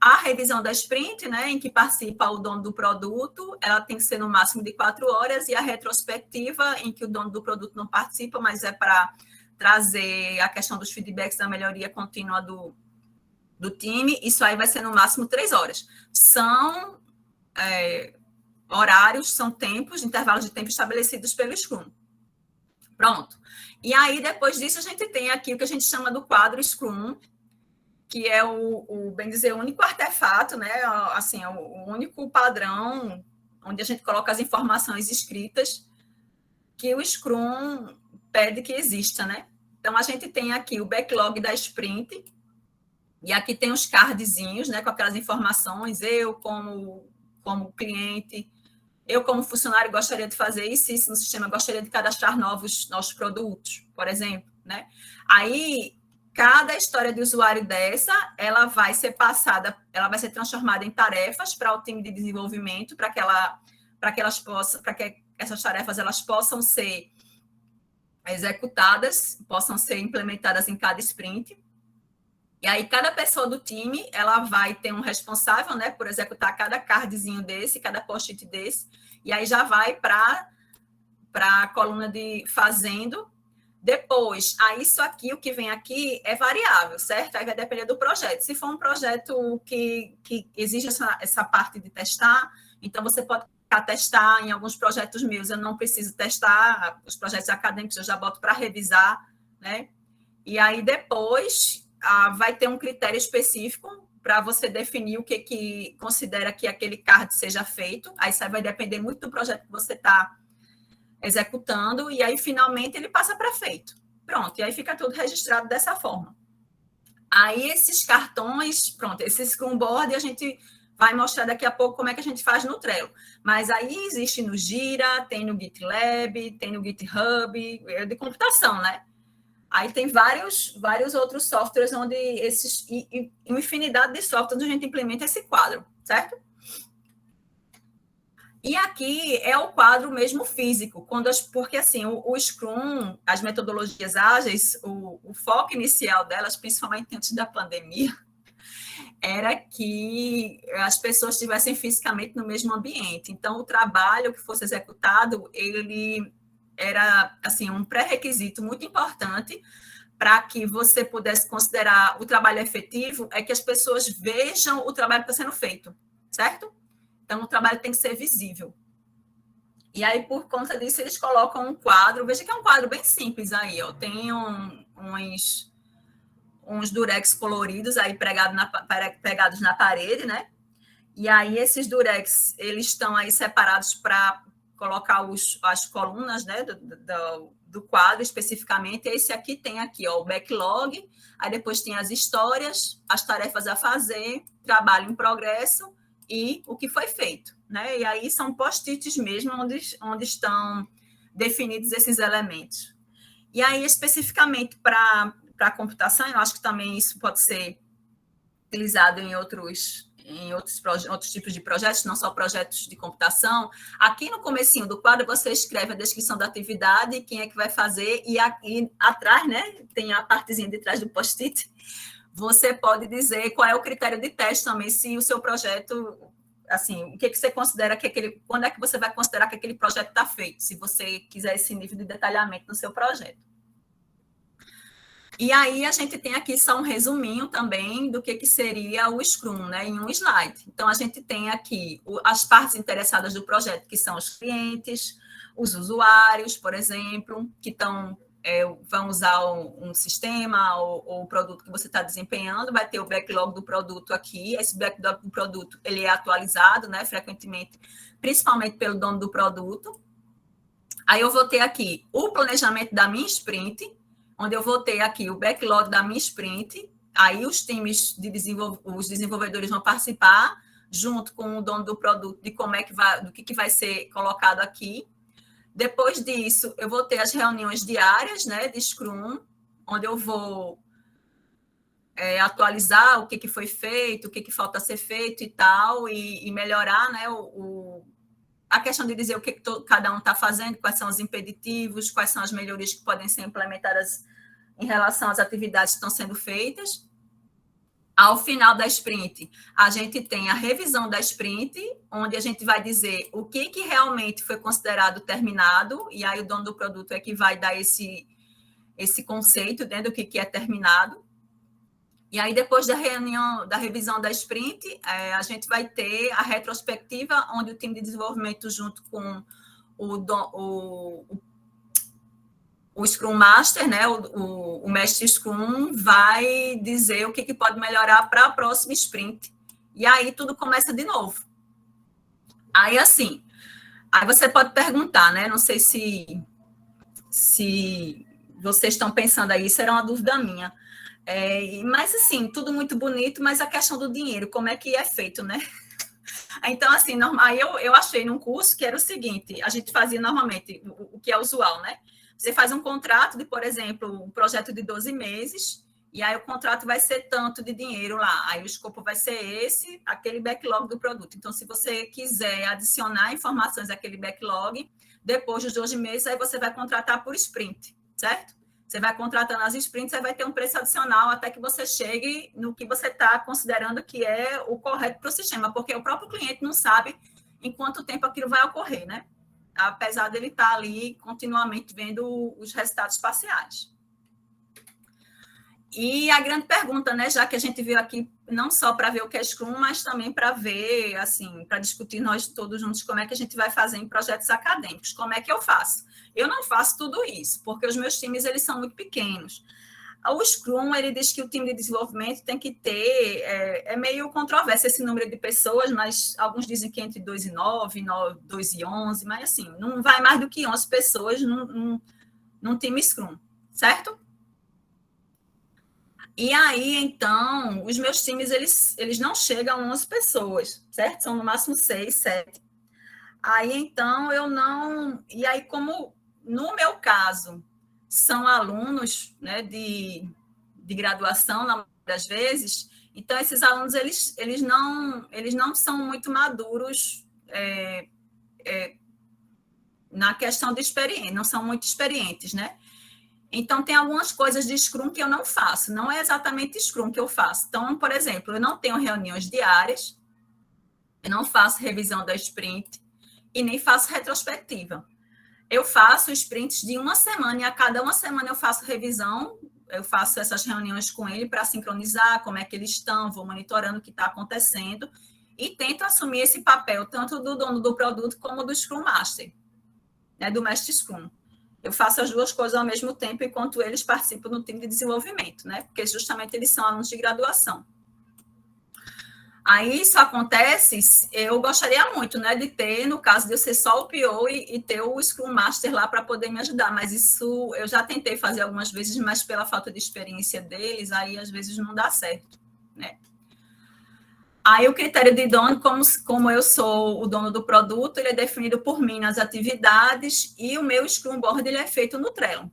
Speaker 2: A revisão da sprint, né, em que participa o dono do produto, ela tem que ser no máximo de 4 horas, e a retrospectiva, em que o dono do produto não participa, mas é para trazer a questão dos feedbacks da melhoria contínua do time, isso aí vai ser no máximo 3 horas. São horários, são tempos, intervalos de tempo estabelecidos pelo Scrum. Pronto. E aí, depois disso, a gente tem aqui o que a gente chama do quadro Scrum, que é bem dizer, o único artefato, né? Assim, é o único padrão onde a gente coloca as informações escritas que o Scrum pede que exista, né? Então, a gente tem aqui o backlog da sprint, e aqui tem os cardzinhos, né? Com aquelas informações, eu como cliente, eu como funcionário gostaria de fazer isso no sistema, gostaria de cadastrar novos produtos, por exemplo, né? Aí, cada história de usuário dessa, ela vai ser passada, ela vai ser transformada em tarefas para o time de desenvolvimento, para que essas tarefas elas possam ser executadas, possam ser implementadas em cada sprint. E aí, cada pessoa do time, ela vai ter um responsável, né, por executar cada cardzinho desse, cada post-it desse, e aí já vai para a coluna de fazendo. Depois, isso aqui, o que vem aqui é variável, certo? Aí vai depender do projeto. Se for um projeto que exige essa parte de testar, então você pode testar. Em alguns projetos meus eu não preciso testar, os projetos acadêmicos eu já boto para revisar, né? E aí depois vai ter um critério específico para você definir o que considera que aquele card seja feito. Aí isso vai depender muito do projeto que você está executando, e aí finalmente ele passa para feito. Pronto, e aí fica tudo registrado dessa forma. Aí esses cartões, pronto, esse Scrum Board a gente vai mostrar daqui a pouco como é que a gente faz no Trello. Mas aí existe no Gira, tem no GitLab, tem no GitHub, é de computação, né? Aí tem vários outros softwares onde uma infinidade de softwares onde a gente implementa esse quadro, certo? E aqui é o quadro mesmo físico, porque assim, o Scrum, as metodologias ágeis, o foco inicial delas, principalmente antes da pandemia, era que as pessoas estivessem fisicamente no mesmo ambiente. Então, o trabalho que fosse executado, ele era assim, um pré-requisito muito importante para que você pudesse considerar o trabalho efetivo, é que as pessoas vejam o trabalho que está sendo feito, certo? Então, o trabalho tem que ser visível. E aí, por conta disso, eles colocam um quadro. Veja que é um quadro bem simples aí, ó. Tem uns durex coloridos aí pregados na parede, né? E aí, esses durex, eles estão aí separados para colocar as colunas, né, do quadro especificamente. Esse aqui tem aqui, ó, o backlog, aí depois tem as histórias, as tarefas a fazer, trabalho em progresso e o que foi feito, né? E aí são post-its mesmo onde estão definidos esses elementos. E aí, especificamente para a computação, eu acho que também isso pode ser utilizado em outros tipos de projetos, não só projetos de computação. Aqui no comecinho do quadro, você escreve a descrição da atividade, quem é que vai fazer, e aqui atrás, né, tem a partezinha de trás do post-it, você pode dizer qual é o critério de teste também, se o seu projeto, assim, o que você considera quando é que você vai considerar que aquele projeto está feito, se você quiser esse nível de detalhamento no seu projeto. E aí a gente tem aqui só um resuminho também do que seria o Scrum, né, em um slide. Então, a gente tem aqui as partes interessadas do projeto, que são os clientes, os usuários, por exemplo, que vão usar um sistema ou o produto que você está desempenhando. Vai ter o backlog do produto aqui. Esse backlog do produto ele é atualizado, né, frequentemente, principalmente pelo dono do produto. Aí eu vou ter aqui o planejamento da minha sprint, onde eu vou ter aqui o backlog da minha sprint, aí os times os desenvolvedores vão participar, junto com o dono do produto, de como é que vai, do que vai ser colocado aqui. Depois disso, eu vou ter as reuniões diárias, né, de Scrum, onde eu vou atualizar o que foi feito, o que falta ser feito e tal, e melhorar, né, a questão de dizer o que cada um está fazendo, quais são os impeditivos, quais são as melhorias que podem ser implementadas em relação às atividades que estão sendo feitas. Ao final da sprint, a gente tem a revisão da sprint, onde a gente vai dizer o que realmente foi considerado terminado, e aí o dono do produto é que vai dar esse conceito, né, do que é terminado. E aí, depois da reunião, da revisão da sprint, a gente vai ter a retrospectiva, onde o time de desenvolvimento, junto com o Scrum Master, né, o mestre Scrum, vai dizer o que pode melhorar para a próxima sprint. E aí tudo começa de novo. Aí, assim, aí você pode perguntar, né? Não sei se vocês estão pensando aí, isso era uma dúvida minha. Mas, assim, tudo muito bonito, mas a questão do dinheiro, como é que é feito, né? Então, assim, aí eu achei num curso que era o seguinte, a gente fazia normalmente o que é usual, né? Você faz um contrato de, por exemplo, um projeto de 12 meses, e aí o contrato vai ser tanto de dinheiro lá, aí o escopo vai ser esse, aquele backlog do produto. Então, se você quiser adicionar informações àquele backlog, depois dos 12 meses, aí você vai contratar por sprint, certo? Você vai contratando as sprints, você vai ter um preço adicional até que você chegue no que você está considerando que é o correto para o sistema, porque o próprio cliente não sabe em quanto tempo aquilo vai ocorrer, né? Apesar dele estar ali continuamente vendo os resultados parciais. E a grande pergunta, né, já que a gente veio aqui não só para ver o que é Scrum, mas também para ver, assim, para discutir nós todos juntos como é que a gente vai fazer em projetos acadêmicos, como é que eu faço. Eu não faço tudo isso, porque os meus times, eles são muito pequenos. O Scrum, ele diz que o time de desenvolvimento tem que ter, é meio controverso esse número de pessoas, mas alguns dizem que entre 2 e 9, 2 e 11, mas assim, não vai mais do que 11 pessoas num time Scrum, certo? E aí, então, os meus times, eles não chegam a 11 pessoas, certo? São no máximo 6, 7. Aí, então, eu não... E aí, como no meu caso, são alunos, né, de graduação, na maioria das vezes, então esses alunos, eles não são muito maduros na questão de experiência, não são muito experientes, né? Então, tem algumas coisas de Scrum que eu não faço, não é exatamente Scrum que eu faço. Então, por exemplo, eu não tenho reuniões diárias, eu não faço revisão da sprint e nem faço retrospectiva. Eu faço sprints de uma semana e a cada uma semana eu faço revisão, eu faço essas reuniões com ele para sincronizar como é que eles estão, vou monitorando o que está acontecendo e tento assumir esse papel tanto do dono do produto como do Scrum Master, né, do mestre Scrum. Eu faço as duas coisas ao mesmo tempo enquanto eles participam no time de desenvolvimento, né, porque justamente eles são alunos de graduação. Aí isso acontece, eu gostaria muito, né, de ter, no caso de eu ser só o PO e ter o Scrum Master lá para poder me ajudar, mas isso eu já tentei fazer algumas vezes, mas pela falta de experiência deles, aí às vezes não dá certo, né. Aí o critério de dono, como eu sou o dono do produto, ele é definido por mim nas atividades e o meu Scrum Board ele é feito no Trello.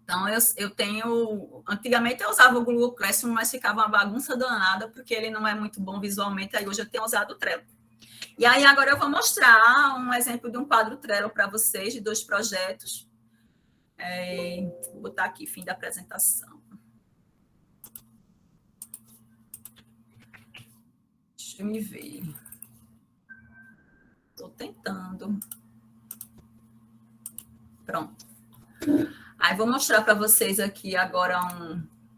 Speaker 2: Então, eu tenho... Antigamente eu usava o Google Classroom, mas ficava uma bagunça danada, porque ele não é muito bom visualmente, aí hoje eu tenho usado o Trello. E aí agora eu vou mostrar um exemplo de um quadro Trello para vocês, de 2 projetos. Vou botar aqui, fim da apresentação. Deixa eu me ver. Estou tentando. Pronto. Aí vou mostrar para vocês aqui agora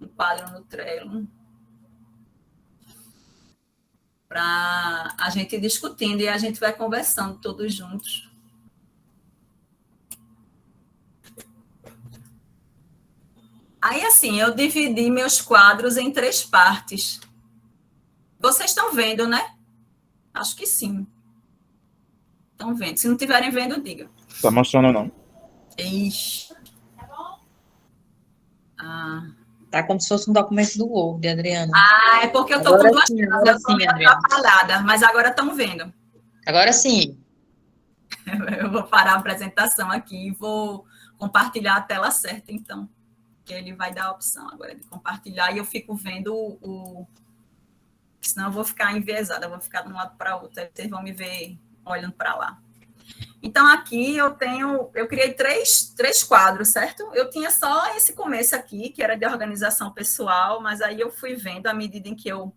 Speaker 2: um quadro no Trello para a gente ir discutindo e a gente vai conversando todos juntos. Aí, assim, eu dividi meus quadros em 3 partes. Vocês estão vendo, né? Acho que sim. Estão vendo. Se não estiverem vendo, diga.
Speaker 3: Tá mostrando não?
Speaker 2: Ixi. Ah.
Speaker 4: Tá como se fosse um documento do Word, Adriana.
Speaker 2: É porque eu tô com duas telas, eu tô meio atrapalhada, mas agora estão vendo.
Speaker 4: Agora sim.
Speaker 2: Eu vou parar a apresentação aqui e vou compartilhar a tela certa, então. Que ele vai dar a opção agora de compartilhar e eu fico vendo senão eu vou ficar enviesada, eu vou ficar de um lado para o outro, aí vocês vão me ver olhando para lá. Então, aqui eu criei três quadros, certo? Eu tinha só esse começo aqui, que era de organização pessoal, mas aí eu fui vendo à medida em que eu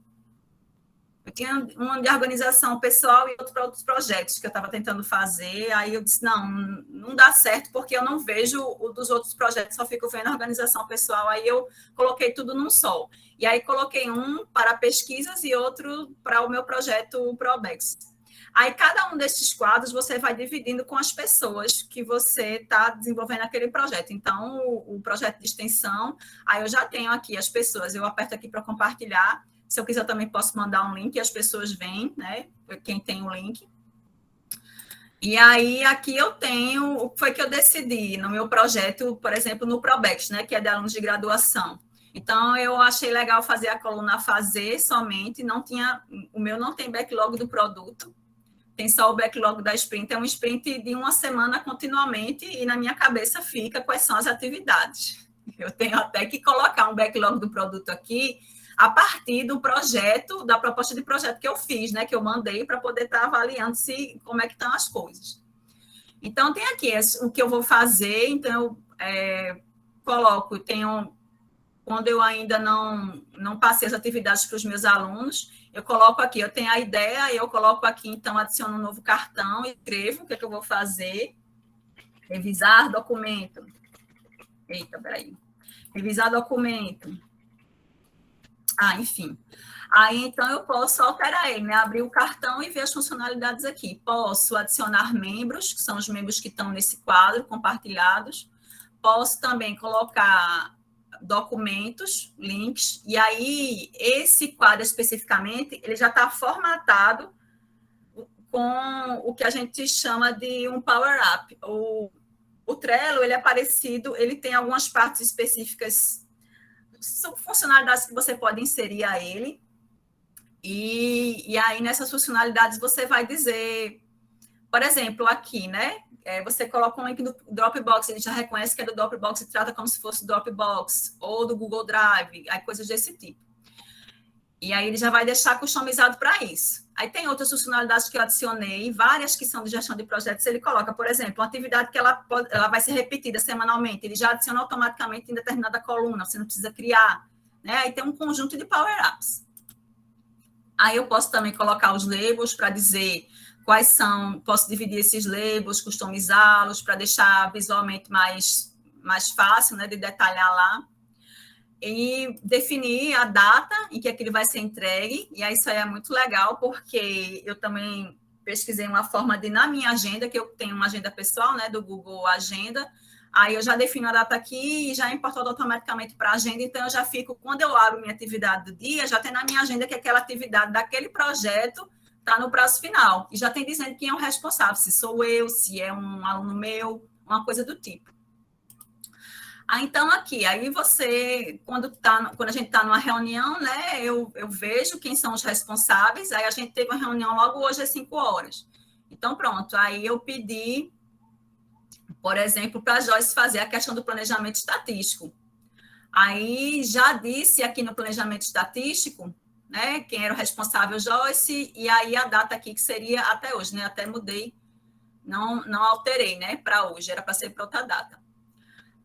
Speaker 2: tinha uma de organização pessoal e outro para outros projetos que eu estava tentando fazer, aí eu disse, não dá certo, porque eu não vejo o dos outros projetos, só fico vendo a organização pessoal, aí eu coloquei tudo num só. E aí coloquei um para pesquisas e outro para o meu projeto ProBex. Aí, cada um desses quadros, você vai dividindo com as pessoas que você está desenvolvendo aquele projeto. Então, o projeto de extensão, aí eu já tenho aqui as pessoas, eu aperto aqui para compartilhar. Se eu quiser, eu também posso mandar um link e as pessoas veem, né? Quem tem o link. E aí, aqui eu tenho o que foi que eu decidi no meu projeto, por exemplo, no ProBex, né? Que é de alunos de graduação. Então, eu achei legal fazer a coluna fazer somente, o meu não tem backlog do produto, tem só o backlog da sprint, é um sprint de uma semana continuamente, e na minha cabeça fica quais são as atividades. Eu tenho até que colocar um backlog do produto aqui, a partir do projeto, da proposta de projeto que eu fiz, né, que eu mandei para poder estar avaliando como é que estão as coisas. Então, tem aqui o que eu vou fazer, então, coloco, quando eu ainda não passei as atividades para os meus alunos, eu coloco aqui, eu tenho a ideia, eu coloco aqui, então, adiciono um novo cartão, escrevo o que é que eu vou fazer, revisar documento. Eita, peraí. Revisar documento. Enfim. Aí, então, eu posso alterar ele, né? Abrir o cartão e ver as funcionalidades aqui. Posso adicionar membros, que são os membros que estão nesse quadro, compartilhados. Posso também colocar documentos, links, e aí esse quadro especificamente, ele já está formatado com o que a gente chama de um power-up. O Trello, ele é parecido, ele tem algumas partes específicas, funcionalidades que você pode inserir a ele, e aí nessas funcionalidades você vai dizer, por exemplo, aqui, né? Você coloca um link do Dropbox, ele já reconhece que é do Dropbox e trata como se fosse do Dropbox, ou do Google Drive, aí coisas desse tipo. E aí ele já vai deixar customizado para isso. Aí tem outras funcionalidades que eu adicionei, várias que são de gestão de projetos, ele coloca, por exemplo, uma atividade que ela vai ser repetida semanalmente, ele já adiciona automaticamente em determinada coluna, você não precisa criar, né? Aí tem um conjunto de power-ups. Aí eu posso também colocar os labels para dizer quais são, posso dividir esses labels, customizá-los para deixar visualmente mais fácil, né, de detalhar lá. E definir a data em que aquilo vai ser entregue, e aí isso aí é muito legal, porque eu também pesquisei uma forma de, na minha agenda, que eu tenho uma agenda pessoal, né, do Google Agenda, aí eu já defino a data aqui e já é importado automaticamente para a agenda, então eu já fico, quando eu abro minha atividade do dia, já tem na minha agenda que aquela atividade daquele projeto está no prazo final, e já tem dizendo quem é o responsável, se sou eu, se é um aluno meu, uma coisa do tipo. Então, aqui, aí você, quando a gente está numa reunião, né, eu vejo quem são os responsáveis, aí a gente teve uma reunião logo hoje às 5 horas. Então, pronto, aí eu pedi, por exemplo, para a Joyce fazer a questão do planejamento estatístico. Aí já disse aqui no planejamento estatístico, né, quem era o responsável, Joyce, e aí a data aqui que seria até hoje, né, até mudei, não alterei, né, para hoje, era para ser para outra data.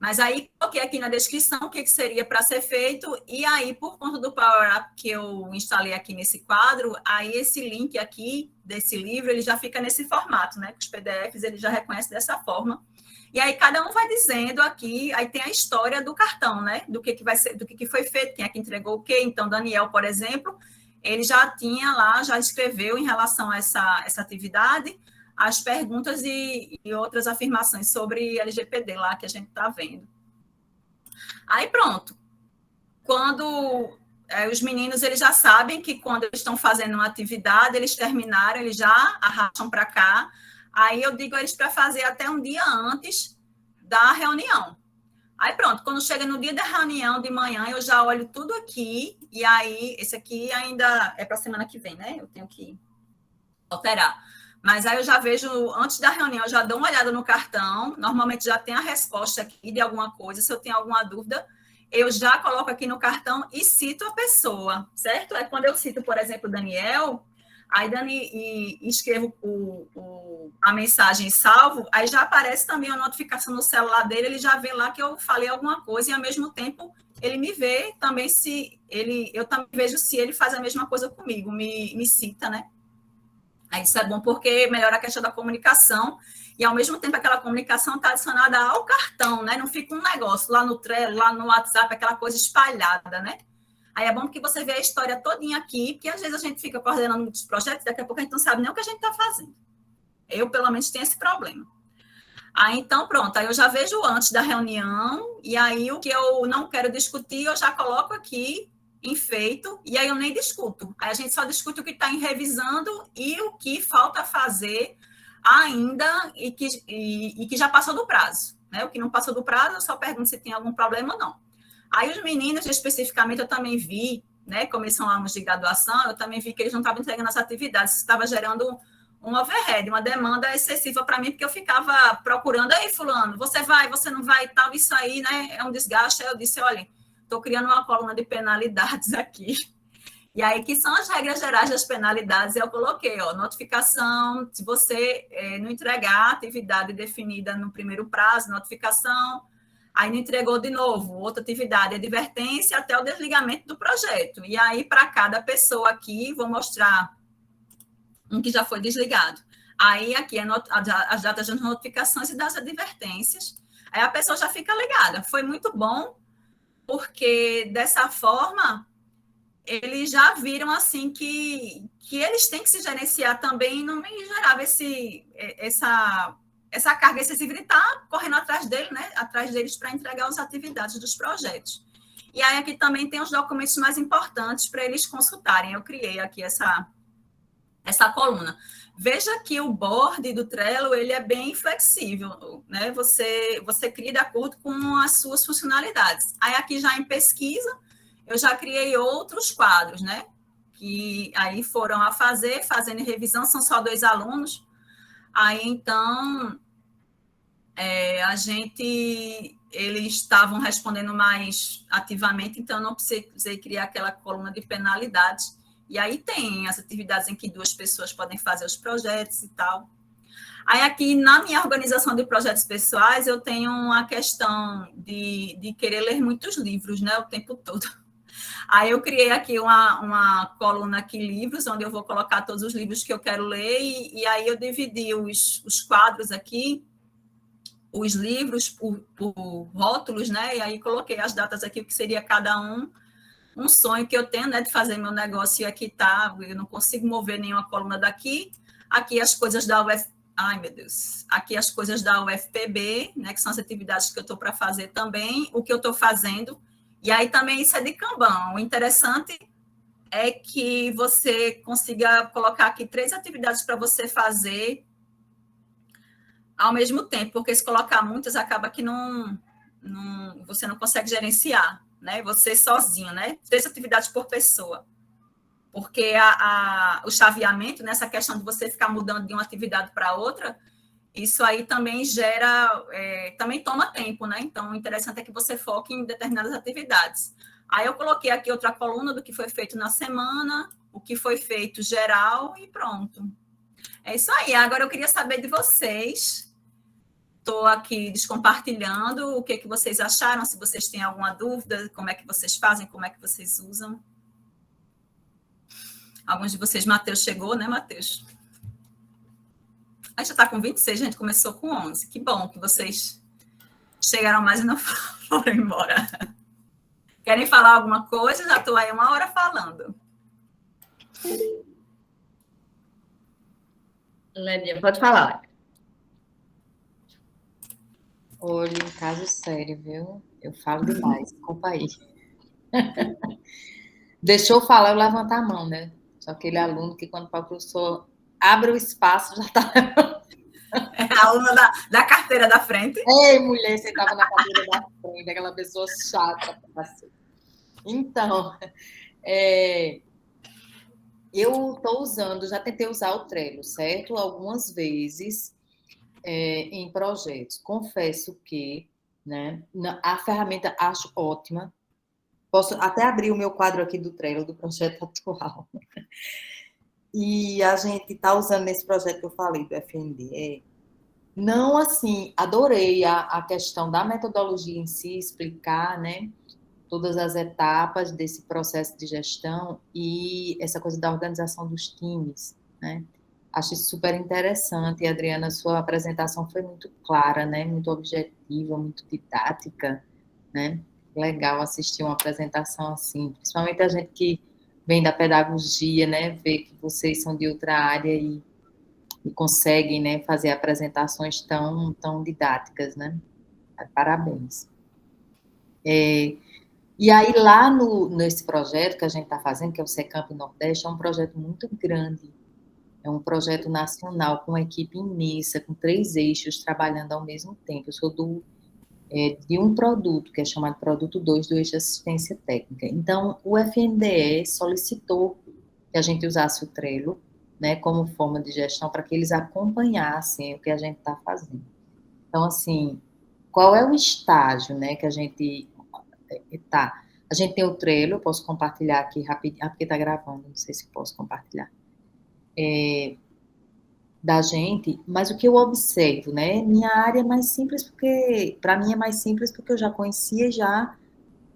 Speaker 2: Mas aí, coloquei aqui na descrição o que seria para ser feito, e aí, por conta do Power Up que eu instalei aqui nesse quadro, aí esse link aqui desse livro, ele já fica nesse formato, né? Os PDFs, ele já reconhece dessa forma. E aí, cada um vai dizendo aqui, aí tem a história do cartão, né? Do que vai ser, do que foi feito, quem é que entregou o quê. Então, Daniel, por exemplo, ele já tinha lá, já escreveu em relação a essa essa as perguntas e outras afirmações sobre LGPD lá que a gente está vendo. Aí pronto. Quando os meninos, eles já sabem que quando eles estão fazendo uma atividade, eles terminaram, eles já arrastam para cá. Aí eu digo a eles para fazer até um dia antes da reunião. Aí pronto, quando chega no dia da reunião de manhã, eu já olho tudo aqui, e aí, esse aqui ainda é para a semana que vem, né? Eu tenho que alterar. Mas aí eu já vejo, antes da reunião, eu já dou uma olhada no cartão, normalmente já tem a resposta aqui de alguma coisa, se eu tenho alguma dúvida, eu já coloco aqui no cartão e cito a pessoa, certo? É quando eu cito, por exemplo, o Daniel, aí e escrevo a mensagem e salvo, aí já aparece também a notificação no celular dele, ele já vê lá que eu falei alguma coisa e, ao mesmo tempo, ele me vê também eu também vejo se ele faz a mesma coisa comigo, me cita, né? Aí isso é bom porque melhora a questão da comunicação e, ao mesmo tempo, aquela comunicação está adicionada ao cartão, né? Não fica um negócio lá no Trello, lá no WhatsApp, aquela coisa espalhada, né? Aí é bom que você vê a história todinha aqui, porque às vezes a gente fica coordenando muitos projetos, daqui a pouco a gente não sabe nem o que a gente está fazendo. Eu, pelo menos, tenho esse problema. Aí, então, pronto, aí eu já vejo antes da reunião, e aí o que eu não quero discutir, eu já coloco aqui em feito, e aí eu nem discuto. Aí a gente só discute o que está em revisando e o que falta fazer ainda e que já passou do prazo. Né? O que não passou do prazo, eu só pergunto se tem algum problema ou não. Aí os meninos, especificamente, eu também vi, né, como eles são alunos de graduação, eu também vi que eles não estavam entregando as atividades, isso estava gerando um overhead, uma demanda excessiva para mim, porque eu ficava procurando, aí fulano, você vai, você não vai e tal, isso aí, né, é um desgaste. Aí eu disse, olha, estou criando uma coluna de penalidades aqui. E aí, que são as regras gerais das penalidades, eu coloquei, ó, notificação, se você não entregar a atividade definida no primeiro prazo, notificação, aí não entregou de novo, outra atividade, advertência até o desligamento do projeto. E aí, para cada pessoa aqui, vou mostrar um que já foi desligado. Aí, aqui, as datas das notificações e das advertências. Aí a pessoa já fica ligada. Foi muito bom, porque dessa forma eles já viram assim que eles têm que se gerenciar também e não me gerava essa carga excessiva de estar correndo atrás deles para entregar as atividades dos projetos. E aí aqui também tem os documentos mais importantes para eles consultarem. Eu criei aqui essa coluna. Veja que o board do Trello, ele é bem flexível, né? Você cria de acordo com as suas funcionalidades. Aí aqui já em pesquisa, eu já criei outros quadros, né? Que aí foram a fazendo revisão, são só 2 alunos. Aí, então, eles estavam respondendo mais ativamente, então eu não precisei criar aquela coluna de penalidades. E aí tem as atividades em que 2 pessoas podem fazer os projetos e tal. Aí aqui, na minha organização de projetos pessoais, eu tenho uma questão de querer ler muitos livros, né, o tempo todo. Aí eu criei aqui uma coluna aqui, livros, onde eu vou colocar todos os livros que eu quero ler, e aí eu dividi os quadros aqui, os livros por rótulos, né, e aí coloquei as datas aqui, o que seria cada um sonho que eu tenho, né, de fazer meu negócio, e aqui tá, eu não consigo mover nenhuma coluna daqui, aqui as coisas da ai meu Deus, aqui as coisas da UFPB, né, que são as atividades que eu estou para fazer também, o que eu estou fazendo, e aí também isso é de Kanban. O interessante é que você consiga colocar aqui 3 atividades para você fazer ao mesmo tempo, porque se colocar muitas, acaba que você não consegue gerenciar, né? Você sozinho, né? 3 atividades por pessoa. Porque o chaveamento, nessa questão de você ficar mudando de uma atividade para outra, isso aí também também toma tempo, né? Então, o interessante é que você foque em determinadas atividades. Aí eu coloquei aqui outra coluna do que foi feito na semana, o que foi feito geral e pronto. É isso aí. Agora eu queria saber de vocês. Estou aqui descompartilhando o que vocês acharam, se vocês têm alguma dúvida, como é que vocês fazem, como é que vocês usam. Alguns de vocês, Matheus chegou, né, Matheus? A gente já está com 26, a gente começou com 11. Que bom que vocês chegaram mais e não foram embora. Querem falar alguma coisa? Já estou aí 1 hora falando.
Speaker 1: Lédia, pode falar.
Speaker 4: Olha, um caso sério, viu? Eu falo demais, desculpa aí. Deixou eu falar, eu levantar a mão, né? Só aquele aluno que, quando o professor abre o espaço, já está.
Speaker 2: A aluna da carteira da frente.
Speaker 4: Ei, mulher, você estava na cadeira da frente, aquela pessoa chata. Então, eu estou usando, já tentei usar o Trello, certo? Algumas vezes em projetos. Confesso que, né, a ferramenta acho ótima. Posso até abrir o meu quadro aqui do Trello, do projeto atual. E a gente está usando nesse projeto que eu falei, do FND. Não, assim, adorei a questão da metodologia em si, explicar, né, todas as etapas desse processo de gestão e essa coisa da organização dos times, né? Acho isso super interessante. E, Adriana, sua apresentação foi muito clara, né? Muito objetiva, muito didática, né? Legal assistir uma apresentação assim, principalmente a gente que vem da pedagogia, né? Ver que vocês são de outra área e conseguem, né, fazer apresentações tão didáticas, né? Parabéns. E aí, lá nesse projeto que a gente está fazendo, que é o Secamp Nordeste, é um projeto muito grande. É um projeto nacional com uma equipe imensa, com 3 eixos trabalhando ao mesmo tempo. Eu sou de um produto, que é chamado Produto 2 do eixo Assistência Técnica. Então, o FNDE solicitou que a gente usasse o Trello, né, como forma de gestão, para que eles acompanhassem o que a gente está fazendo. Então, assim, qual é o estágio, né, que a gente está? A gente tem o Trello, eu posso compartilhar aqui rapidinho, porque está gravando, não sei se posso compartilhar. Da gente, mas o que eu observo, né? Minha área é mais simples porque, para mim é mais simples porque eu já conhecia já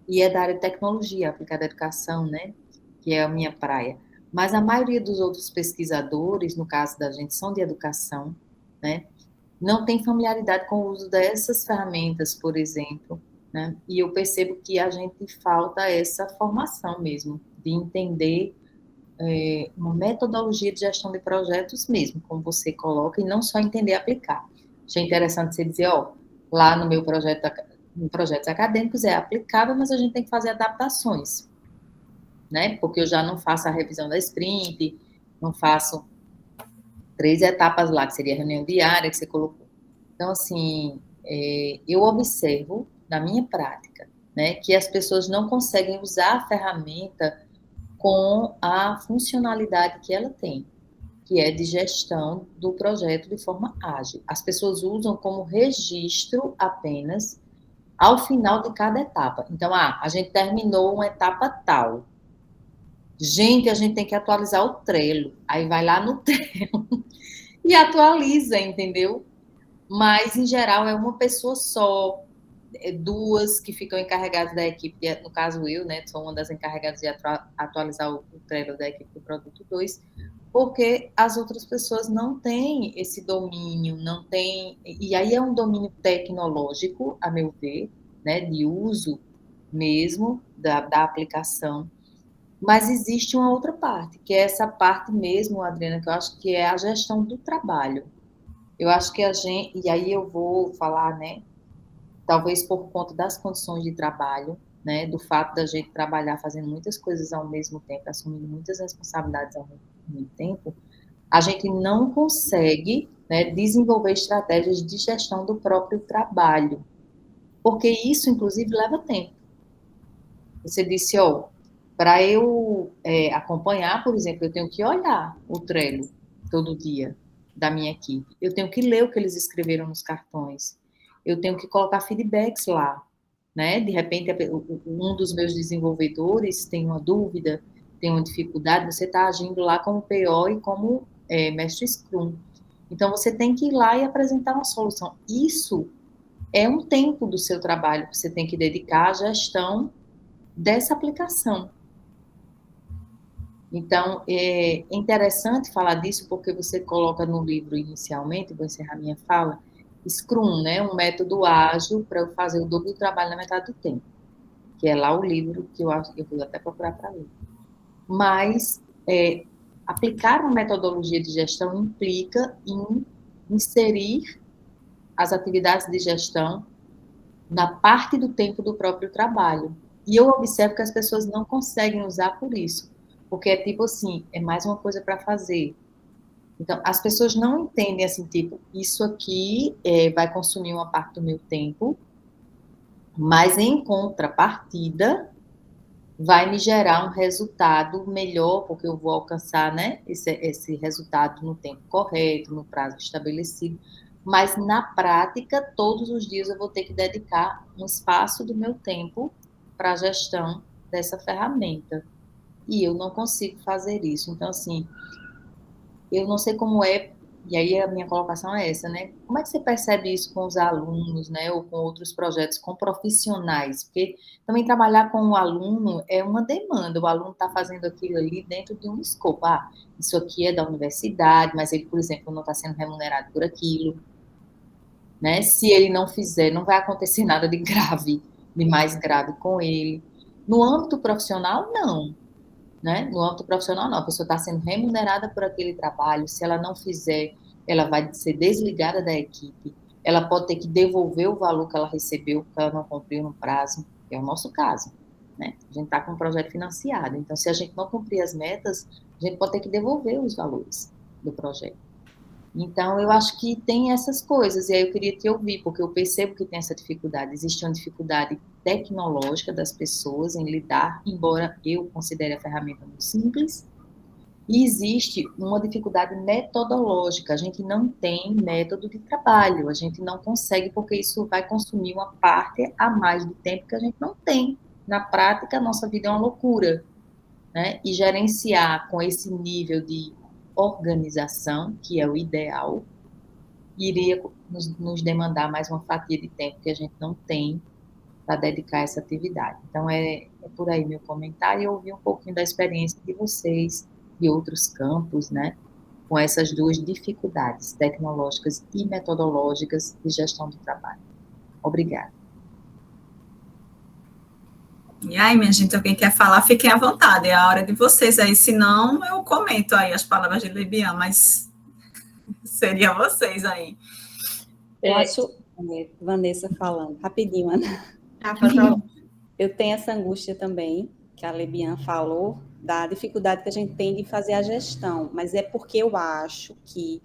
Speaker 4: e é da área de tecnologia aplicada à educação, né? Que é a minha praia. Mas a maioria dos outros pesquisadores, no caso da gente, são de educação, né? Não tem familiaridade com o uso dessas ferramentas, por exemplo, né? E eu percebo que a gente falta essa formação mesmo, de entender uma metodologia de gestão de projetos mesmo, como você coloca, e não só entender e aplicar. Achei interessante você dizer, ó, lá no meu projeto, em projetos acadêmicos é aplicável, mas a gente tem que fazer adaptações, né? Porque eu já não faço a revisão da sprint, não faço 3 etapas lá, que seria a reunião diária que você colocou. Então, assim, eu observo, na minha prática, né, que as pessoas não conseguem usar a ferramenta com a funcionalidade que ela tem, que é de gestão do projeto de forma ágil. As pessoas usam como registro apenas ao final de cada etapa. Então, a gente terminou uma etapa tal. Gente, a gente tem que atualizar o Trello. Aí vai lá no Trello e atualiza, entendeu? Mas, em geral, é uma pessoa só, 2 que ficam encarregadas da equipe, no caso eu, né, sou uma das encarregadas de atualizar o Trello da equipe do Produto 2, porque as outras pessoas não têm esse domínio, não têm, e aí é um domínio tecnológico, a meu ver, né, de uso mesmo da aplicação, mas existe uma outra parte, que é essa parte mesmo, Adriana, que eu acho que é a gestão do trabalho. Eu acho que a gente, e aí eu vou falar, né, talvez por conta das condições de trabalho, né, do fato da gente trabalhar fazendo muitas coisas ao mesmo tempo, assumindo muitas responsabilidades ao mesmo tempo, a gente não consegue, né, desenvolver estratégias de gestão do próprio trabalho, porque isso, inclusive, leva tempo. Você disse, ó, para eu acompanhar, por exemplo, eu tenho que olhar o Trello todo dia da minha equipe, eu tenho que ler o que eles escreveram nos cartões, eu tenho que colocar feedbacks lá, né? De repente, um dos meus desenvolvedores tem uma dúvida, tem uma dificuldade, você está agindo lá como PO e como mestre Scrum. Então, você tem que ir lá e apresentar uma solução. Isso é um tempo do seu trabalho que você tem que dedicar à gestão dessa aplicação. Então, é interessante falar disso porque você coloca no livro inicialmente, vou encerrar minha fala, Scrum, né, um método ágil para eu fazer o dobro do trabalho na metade do tempo, que é lá o livro que eu acho que eu vou até procurar para ler. Mas aplicar uma metodologia de gestão implica em inserir as atividades de gestão na parte do tempo do próprio trabalho. E eu observo que as pessoas não conseguem usar por isso, porque é tipo assim, é mais uma coisa para fazer. Então, as pessoas não entendem assim, tipo, isso aqui vai consumir uma parte do meu tempo, mas em contrapartida vai me gerar um resultado melhor, porque eu vou alcançar, né, esse resultado no tempo correto, no prazo estabelecido. Mas na prática, todos os dias eu vou ter que dedicar um espaço do meu tempo para a gestão dessa ferramenta. E eu não consigo fazer isso. Então, assim, eu não sei como é, e aí a minha colocação é essa, né? Como é que você percebe isso com os alunos, né? Ou com outros projetos, com profissionais? Porque também trabalhar com o aluno é uma demanda, o aluno está fazendo aquilo ali dentro de um escopo. Ah, isso aqui é da universidade, mas ele, por exemplo, não está sendo remunerado por aquilo, né? Se ele não fizer, não vai acontecer nada de grave, de mais grave com ele. No âmbito profissional, não. Né? No âmbito profissional, não. A pessoa está sendo remunerada por aquele trabalho. Se ela não fizer, ela vai ser desligada da equipe. Ela pode ter que devolver o valor que ela recebeu, porque ela não cumpriu no prazo. É o nosso caso. Né? A gente está com um projeto financiado. Então, se a gente não cumprir as metas, a gente pode ter que devolver os valores do projeto. Então, eu acho que tem essas coisas, e aí eu queria te ouvir, porque eu percebo que tem essa dificuldade. Existe uma dificuldade tecnológica das pessoas em lidar, embora eu considere a ferramenta muito simples, e existe uma dificuldade metodológica. A gente não tem método de trabalho, a gente não consegue, porque isso vai consumir uma parte a mais do tempo que a gente não tem. Na prática, a nossa vida é uma loucura, né? E gerenciar com esse nível de organização, que é o ideal, iria nos demandar mais uma fatia de tempo que a gente não tem para dedicar a essa atividade. Então, é por aí meu comentário, e ouvir um pouquinho da experiência de vocês, de outros campos, né, com essas duas dificuldades tecnológicas e metodológicas de gestão do trabalho. Obrigada.
Speaker 2: E aí, minha gente, alguém quer falar, fiquem à vontade, é a hora de vocês aí, senão eu comento aí as palavras de Lebian, mas seria vocês aí.
Speaker 3: Eu acho, Vanessa falando, rapidinho, Ana. Eu tenho essa angústia também, que a Lebian falou, da dificuldade que a gente tem de fazer a gestão, mas é porque eu acho que,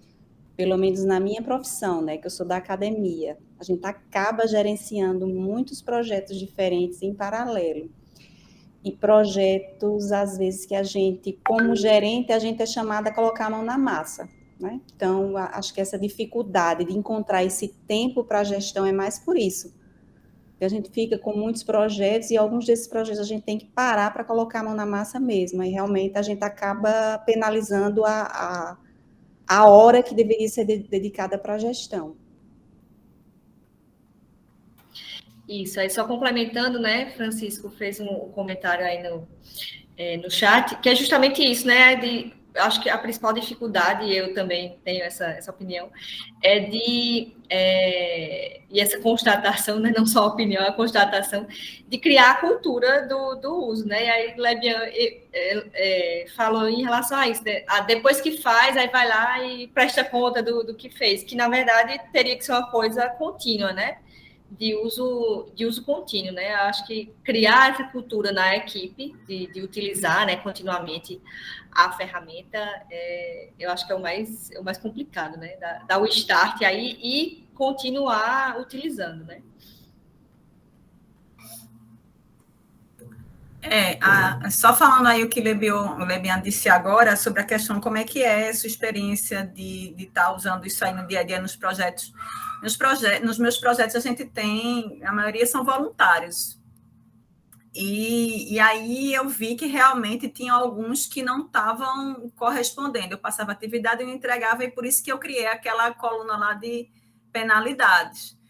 Speaker 3: pelo menos na minha profissão, né, que eu sou da academia, a gente acaba gerenciando muitos projetos diferentes em paralelo. E projetos, às vezes, que a gente, como gerente, a gente é chamada a colocar a mão na massa, né? Então, acho que essa dificuldade de encontrar esse tempo para a gestão é mais por isso. Porque a gente fica com muitos projetos e alguns desses projetos a gente tem que parar para colocar a mão na massa mesmo. E realmente a gente acaba penalizando a hora que deveria ser dedicada para a gestão.
Speaker 1: Isso, aí só complementando, né, Francisco fez um comentário aí no chat, que é justamente isso, né, acho que a principal dificuldade, e eu também tenho essa opinião, e essa constatação, né, não só a opinião, a constatação, de criar a cultura do uso, né, e aí Lebian falou em relação a isso, né, depois que faz, aí vai lá e presta conta do que fez, que na verdade teria que ser uma coisa contínua, né, de uso contínuo, né? Acho que criar essa cultura na equipe de utilizar, né, continuamente a ferramenta, eu acho que é o mais complicado, né? Dar o start aí e continuar utilizando, né?
Speaker 2: Só falando aí o que o Lebian disse agora sobre a questão como é que é a sua experiência de estar usando isso aí no dia a dia nos projetos. Nos meus projetos a gente tem, a maioria são voluntários. E aí eu vi que realmente tinha alguns que não estavam correspondendo. Eu passava atividade e não entregava, e por isso que eu criei aquela coluna lá de penalidades.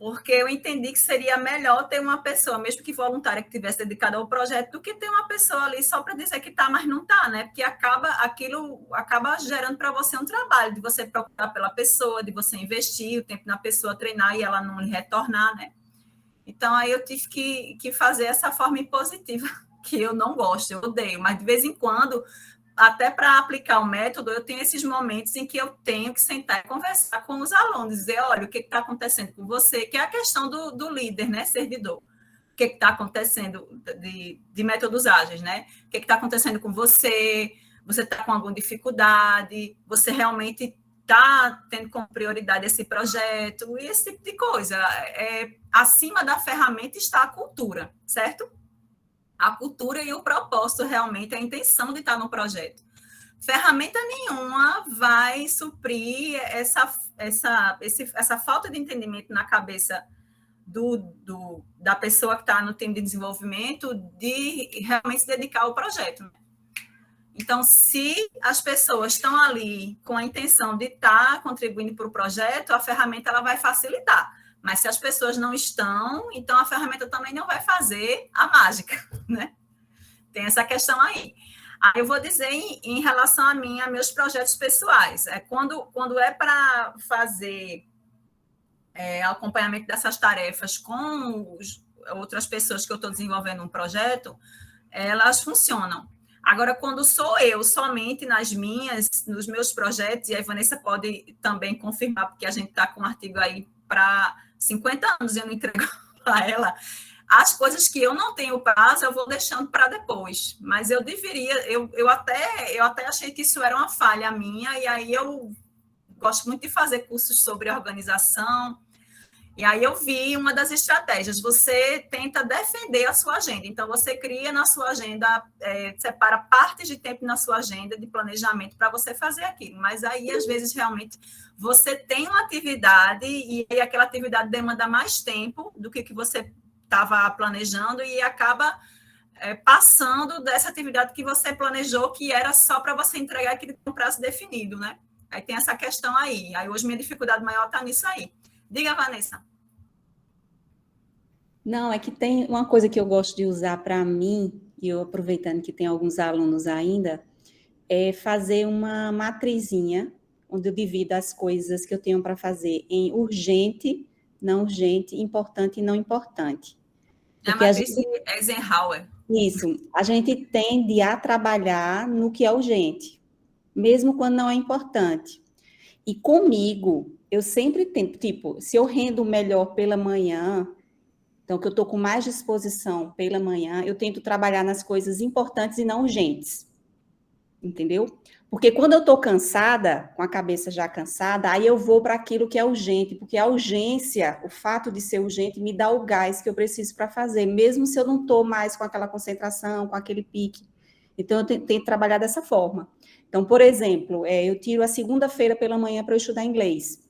Speaker 2: Porque eu entendi que seria melhor ter uma pessoa, mesmo que voluntária, que tivesse dedicada ao projeto, do que ter uma pessoa ali só para dizer que está, mas não está, né? Porque aquilo acaba gerando para você um trabalho, de você procurar pela pessoa, de você investir o tempo na pessoa, treinar e ela não lhe retornar, né? Então, aí eu tive que fazer essa forma impositiva, que eu não gosto, eu odeio, mas de vez em quando, até para aplicar o método, eu tenho esses momentos em que eu tenho que sentar e conversar com os alunos, dizer, olha, o que está acontecendo com você, que é a questão do líder, né, servidor. O que está acontecendo de métodos ágeis, né? O que está acontecendo com você? você está com alguma dificuldade, você realmente está tendo como prioridade esse projeto, e esse tipo de coisa. Acima da ferramenta está a cultura, certo? A cultura e o propósito, realmente, a intenção de estar no projeto. Ferramenta nenhuma vai suprir essa falta de entendimento na cabeça da pessoa que está no time de desenvolvimento, de realmente se dedicar ao projeto. Então, se as pessoas estão ali com a intenção de estar contribuindo para o projeto, a ferramenta ela vai facilitar. Mas se as pessoas não estão, então a ferramenta também não vai fazer a mágica, né? Tem essa questão aí. Aí eu vou dizer em relação a mim, a meus projetos pessoais. Quando é para fazer acompanhamento dessas tarefas com outras pessoas que eu estou desenvolvendo um projeto, elas funcionam. Agora, quando sou eu somente nos meus projetos, e a Vanessa pode também confirmar, porque a gente está com um artigo aí para 50 anos e eu não entrego para ela, as coisas que eu não tenho prazo, eu vou deixando para depois. Mas eu deveria, eu até achei que isso era uma falha minha, e aí eu gosto muito de fazer cursos sobre organização. E aí eu vi uma das estratégias, você tenta defender a sua agenda. Então, você cria na sua agenda, separa partes de tempo na sua agenda de planejamento para você fazer aquilo. Mas aí, às vezes, realmente, você tem uma atividade e aquela atividade demanda mais tempo do que você estava planejando e acaba passando dessa atividade que você planejou, que era só para você entregar aquele prazo definido, né? Aí tem essa questão aí. Aí hoje minha dificuldade maior está nisso aí. Diga, Vanessa.
Speaker 3: Não, é que tem uma coisa que eu gosto de usar para mim, e eu aproveitando que tem alguns alunos ainda, é fazer uma matrizinha, onde eu divido as coisas que eu tenho para fazer em urgente, não urgente, importante e não importante.
Speaker 2: É a matriz Eisenhower.
Speaker 3: Isso, a gente tende a trabalhar no que é urgente, mesmo quando não é importante. E comigo, eu sempre tento, tipo, se eu rendo melhor pela manhã, então que eu estou com mais disposição pela manhã, eu tento trabalhar nas coisas importantes e não urgentes, entendeu? Porque quando eu estou cansada, com a cabeça já cansada, aí eu vou para aquilo que é urgente, porque a urgência, o fato de ser urgente, me dá o gás que eu preciso para fazer, mesmo se eu não estou mais com aquela concentração, com aquele pique. Então, eu tento trabalhar dessa forma. Então, por exemplo, eu tiro a segunda-feira pela manhã para eu estudar inglês.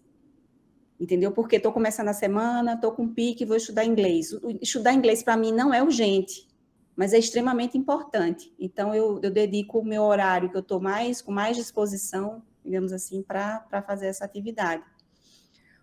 Speaker 3: Entendeu? Porque estou começando a semana, estou com pique, vou estudar inglês. Estudar inglês, para mim, não é urgente, mas é extremamente importante. Então, eu dedico o meu horário, que eu estou com mais disposição, digamos assim, para fazer essa atividade.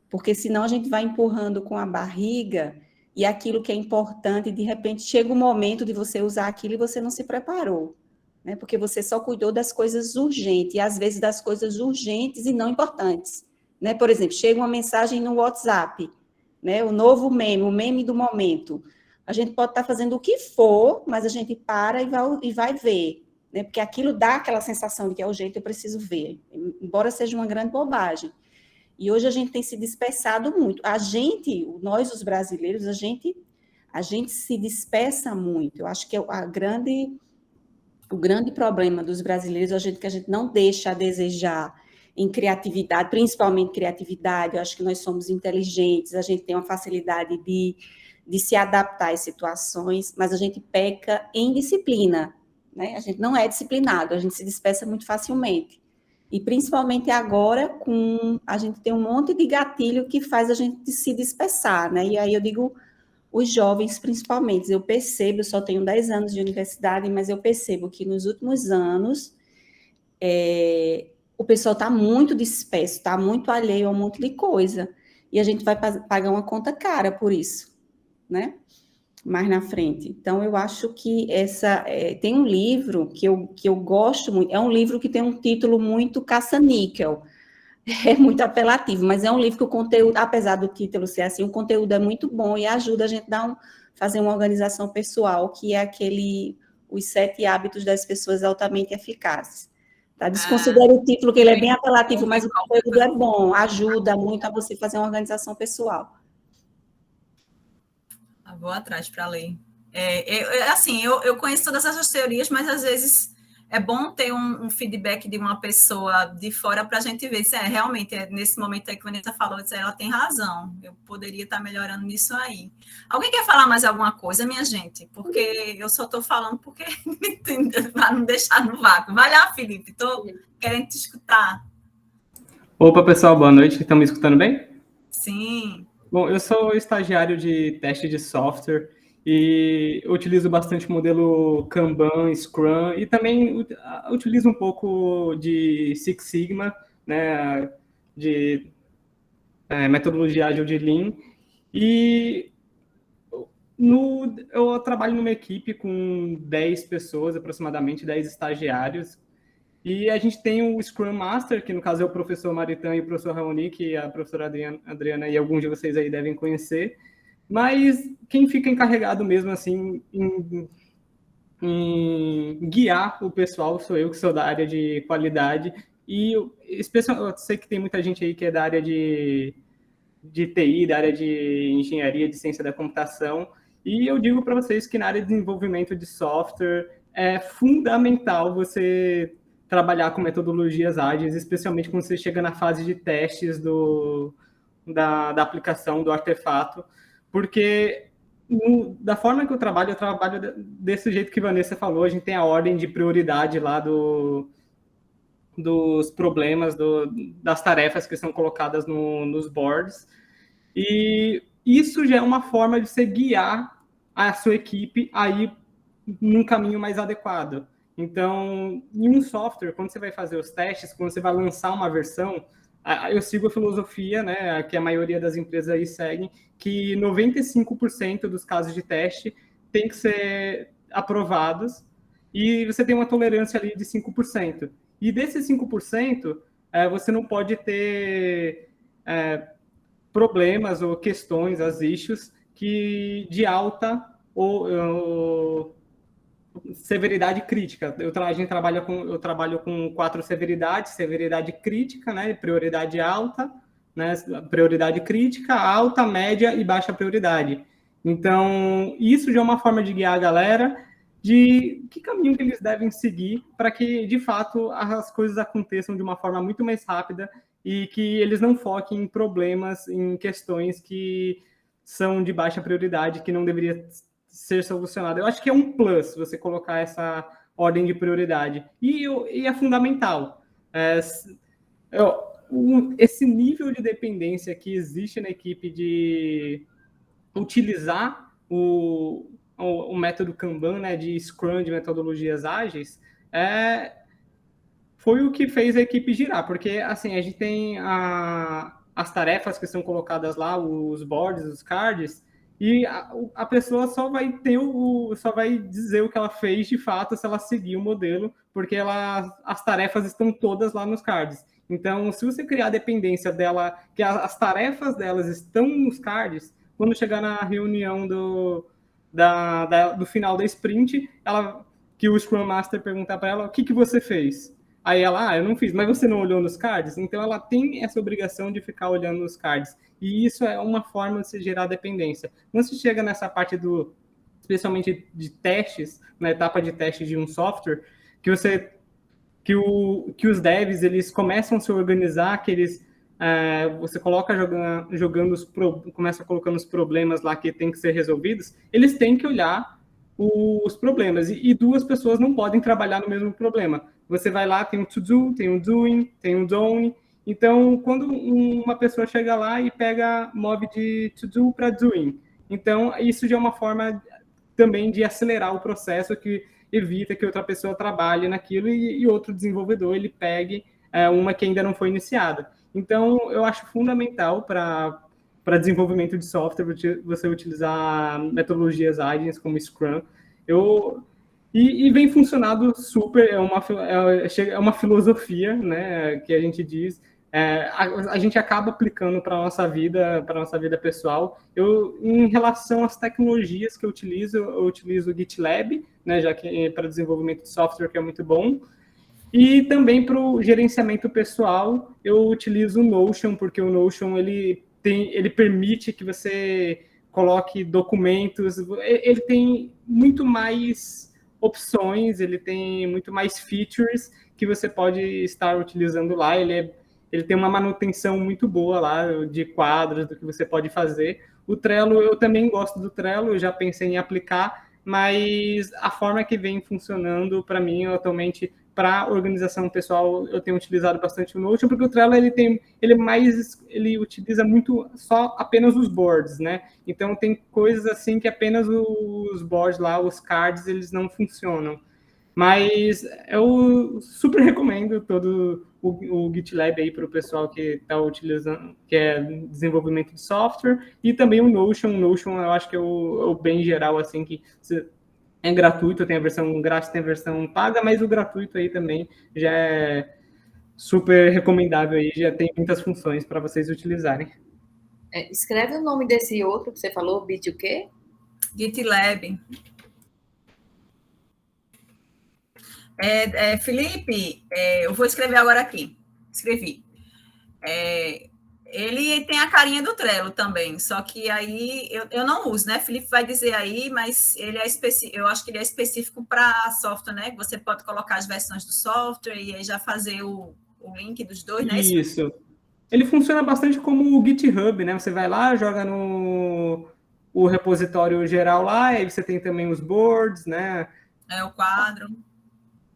Speaker 3: Porque senão a gente vai empurrando com a barriga e aquilo que é importante, de repente, chega o momento de você usar aquilo e você não se preparou. Né? Porque você só cuidou das coisas urgentes, e às vezes das coisas urgentes e não importantes. Né? Por exemplo, chega uma mensagem no WhatsApp, né? O novo meme, o meme do momento. A gente pode estar fazendo o que for, mas a gente para e vai ver, né? Porque aquilo dá aquela sensação de que é urgente, eu preciso ver, embora seja uma grande bobagem. E hoje a gente tem se dispersado muito. Nós, os brasileiros, a gente se dispersa muito. Eu acho que o grande problema dos brasileiros é que a gente não deixa a desejar em criatividade, principalmente criatividade. Eu acho que nós somos inteligentes, a gente tem uma facilidade de se adaptar às situações, mas a gente peca em disciplina, né? A gente não é disciplinado, a gente se dispersa muito facilmente. E principalmente agora, a gente tem um monte de gatilho que faz a gente se dispersar, né? E aí eu digo, os jovens principalmente, eu percebo, eu só tenho 10 anos de universidade, mas eu percebo que nos últimos anos, o pessoal está muito disperso, está muito alheio a um monte de coisa, e a gente vai pagar uma conta cara por isso, né? Mais na frente. Então, eu acho que tem um livro que eu gosto muito, é um livro que tem um título muito caça-níquel, é muito apelativo, mas é um livro que o conteúdo, apesar do título ser assim, o conteúdo é muito bom e ajuda a gente a fazer uma organização pessoal, que é os 7 hábitos das pessoas altamente eficazes. Tá? Desconsidere o título, que ele é bem apelativo, mas o conteúdo é bom, ajuda muito a você fazer uma organização pessoal.
Speaker 2: Vou atrás para ler. Assim, eu conheço todas essas teorias, mas às vezes é bom ter um feedback de uma pessoa de fora para a gente ver se realmente, nesse momento aí que a Vanessa falou, ela tem razão, eu poderia estar melhorando nisso aí. Alguém quer falar mais alguma coisa, minha gente? Porque eu só estou falando porque para não deixar no vácuo. Vai lá, Felipe, estou querendo te escutar.
Speaker 5: Opa, pessoal, boa noite. Estão me escutando bem?
Speaker 2: Sim.
Speaker 5: Bom, eu sou estagiário de teste de software e utilizo bastante o modelo Kanban, Scrum e também utilizo um pouco de Six Sigma, né, de metodologia ágil de Lean. E eu trabalho numa equipe com 10 pessoas, aproximadamente 10 estagiários. E a gente tem o Scrum Master, que no caso é o professor Maritan e o professor Raoni, que a professora Adriana e alguns de vocês aí devem conhecer. Mas quem fica encarregado mesmo, assim, em guiar o pessoal sou eu, que sou da área de qualidade. E eu sei que tem muita gente aí que é da área de TI, da área de engenharia, de ciência da computação. E eu digo para vocês que na área de desenvolvimento de software é fundamental você trabalhar com metodologias ágeis, especialmente quando você chega na fase de testes da aplicação, do artefato, porque da forma que eu trabalho desse jeito que a Vanessa falou, a gente tem a ordem de prioridade lá dos problemas, das tarefas que são colocadas nos boards, e isso já é uma forma de você guiar a sua equipe aí num caminho mais adequado. Então, em um software, quando você vai fazer os testes, quando você vai lançar uma versão, eu sigo a filosofia, né, que a maioria das empresas aí seguem, que 95% dos casos de teste tem que ser aprovados e você tem uma tolerância ali de 5%. E desses 5%, você não pode ter problemas ou questões, as issues, de alta ou severidade crítica. Eu trabalho com 4 severidades: severidade crítica, né, prioridade alta, né, prioridade crítica, alta, média e baixa prioridade. Então, isso já é uma forma de guiar a galera de que caminho que eles devem seguir para que, de fato, as coisas aconteçam de uma forma muito mais rápida e que eles não foquem em problemas, em questões que são de baixa prioridade, que não deveria ser solucionado. Eu acho que é um plus você colocar essa ordem de prioridade. E é fundamental. Esse nível de dependência que existe na equipe de utilizar o método Kanban, né, de Scrum, de metodologias ágeis, foi o que fez a equipe girar, porque assim, a gente tem as tarefas que são colocadas lá, os boards, os cards, e a pessoa só vai dizer o que ela fez de fato se ela seguir o modelo, porque as tarefas estão todas lá nos cards. Então, se você criar a dependência dela, que as tarefas delas estão nos cards, quando chegar na reunião do final da sprint, que o Scrum Master perguntar para ela, o que você fez? Aí ela, eu não fiz, mas você não olhou nos cards? Então, ela tem essa obrigação de ficar olhando nos cards. E isso é uma forma de se gerar dependência. Quando você chega nessa parte especialmente de testes, na etapa de teste de um software, que os devs, eles começam a se organizar, que você coloca começa colocando os problemas lá que tem que ser resolvidos, eles têm que olhar os problemas. E 2 pessoas não podem trabalhar no mesmo problema. Você vai lá, tem um to-do, tem um doing, tem um done. Então, quando uma pessoa chega lá e move de to-do para doing, então isso já é uma forma também de acelerar o processo, que evita que outra pessoa trabalhe naquilo e outro desenvolvedor ele pegue uma que ainda não foi iniciada. Então, eu acho fundamental para desenvolvimento de software você utilizar metodologias ágeis como Scrum. E vem funcionando super, é uma filosofia, né, que a gente diz, a gente acaba aplicando para a nossa vida pessoal. Em relação às tecnologias que eu utilizo o GitLab, né, já que para desenvolvimento de software, que é muito bom, e também para o gerenciamento pessoal, eu utilizo o Notion, porque o Notion ele permite que você coloque documentos, ele tem muito mais opções, ele tem muito mais features que você pode estar utilizando lá. Ele tem uma manutenção muito boa lá de quadros, do que você pode fazer. O Trello, eu também gosto do Trello, eu já pensei em aplicar, mas a forma que vem funcionando para mim atualmente, para organização pessoal, eu tenho utilizado bastante o Notion, porque o Trello ele utiliza muito só apenas os boards, né? Então tem coisas assim que apenas os boards lá, os cards, eles não funcionam. Mas eu super recomendo todo o GitLab aí para o pessoal que está utilizando, que é desenvolvimento de software, e também o Notion. O Notion eu acho que é o bem geral, assim, que é gratuito, tem a versão grátis, tem a versão paga, mas o gratuito aí também já é super recomendável aí, já tem muitas funções para vocês utilizarem.
Speaker 4: Escreve o nome desse outro que você falou, Bit o quê?
Speaker 2: GitLab. Felipe, eu vou escrever agora aqui. Escrevi. Ele tem a carinha do Trello também, só que aí eu não uso, né? Felipe vai dizer aí, mas ele eu acho que ele é específico para software, né? Você pode colocar as versões do software e aí já fazer o link dos dois, né?
Speaker 5: Isso. Ele funciona bastante como o GitHub, né? Você vai lá, joga no o repositório geral lá, aí você tem também os boards, né?
Speaker 2: O quadro.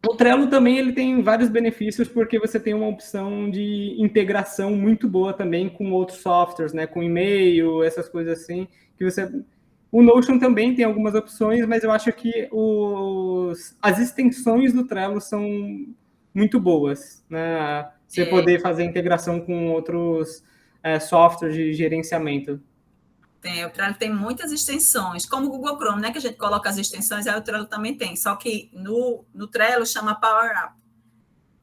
Speaker 5: O Trello também ele tem vários benefícios, porque você tem uma opção de integração muito boa também com outros softwares, né? Com e-mail, essas coisas assim, que você... O Notion também tem algumas opções, mas eu acho que as extensões do Trello são muito boas, né? Você poder fazer integração com outros softwares de gerenciamento.
Speaker 2: O Trello tem muitas extensões, como o Google Chrome, né? Que a gente coloca as extensões, aí o Trello também tem. Só que no Trello chama Power Up.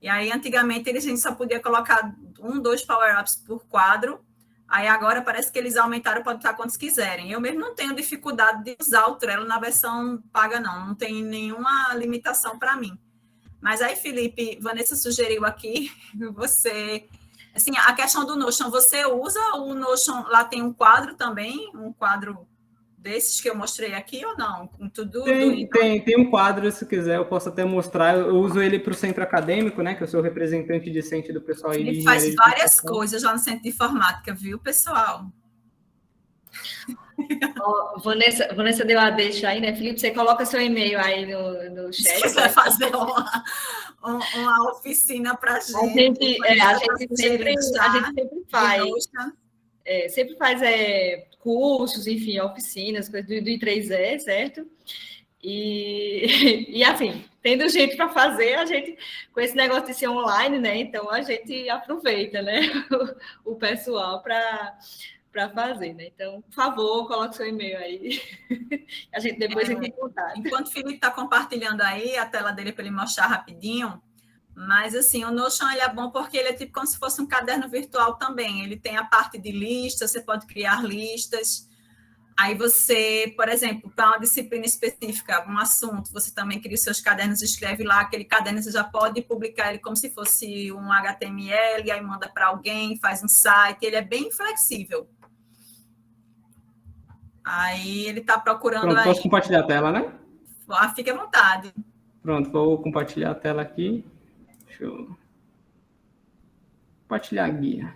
Speaker 2: E aí, antigamente, a gente só podia colocar 2 Power Ups por quadro. Aí agora parece que eles aumentaram, pode estar quantos quiserem. Eu mesmo não tenho dificuldade de usar o Trello na versão paga, não. Não tem nenhuma limitação para mim. Mas aí, Felipe, Vanessa sugeriu aqui, você... Assim, a questão do Notion, você usa o Notion, lá tem um quadro também, um quadro desses que eu mostrei aqui ou não? Com tudo
Speaker 5: tem um quadro, se quiser, eu posso até mostrar. Eu uso ele para o centro acadêmico, né? Que eu sou representante discente do pessoal aí.
Speaker 2: Ele faz várias coisas lá no centro de informática, viu, pessoal?
Speaker 1: Vanessa deu a deixa aí, né? Felipe, você coloca seu e-mail aí no chat.
Speaker 2: Você vai fazer uma oficina para a gente.
Speaker 1: A gente sempre faz. Sempre faz cursos, enfim, oficinas, coisas do I3E, certo? E assim, tendo jeito para fazer, a gente, com esse negócio de ser online, né? Então a gente aproveita, né? O pessoal para fazer, né? Então, por favor, coloque seu e-mail aí. A gente depois entra em contato.
Speaker 2: Enquanto o Felipe está compartilhando aí a tela dele para ele mostrar rapidinho, mas assim, o Notion ele é bom porque ele é tipo como se fosse um caderno virtual também. Ele tem a parte de listas, você pode criar listas. Aí você, por exemplo, para uma disciplina específica, um assunto, você também cria os seus cadernos, escreve lá, aquele caderno você já pode publicar ele como se fosse um HTML, aí manda para alguém, faz um site, ele é bem flexível. Aí ele está procurando.
Speaker 5: Pronto, posso compartilhar a tela, né?
Speaker 2: Fique à vontade.
Speaker 5: Pronto, vou compartilhar a tela aqui. Deixa eu compartilhar a guia.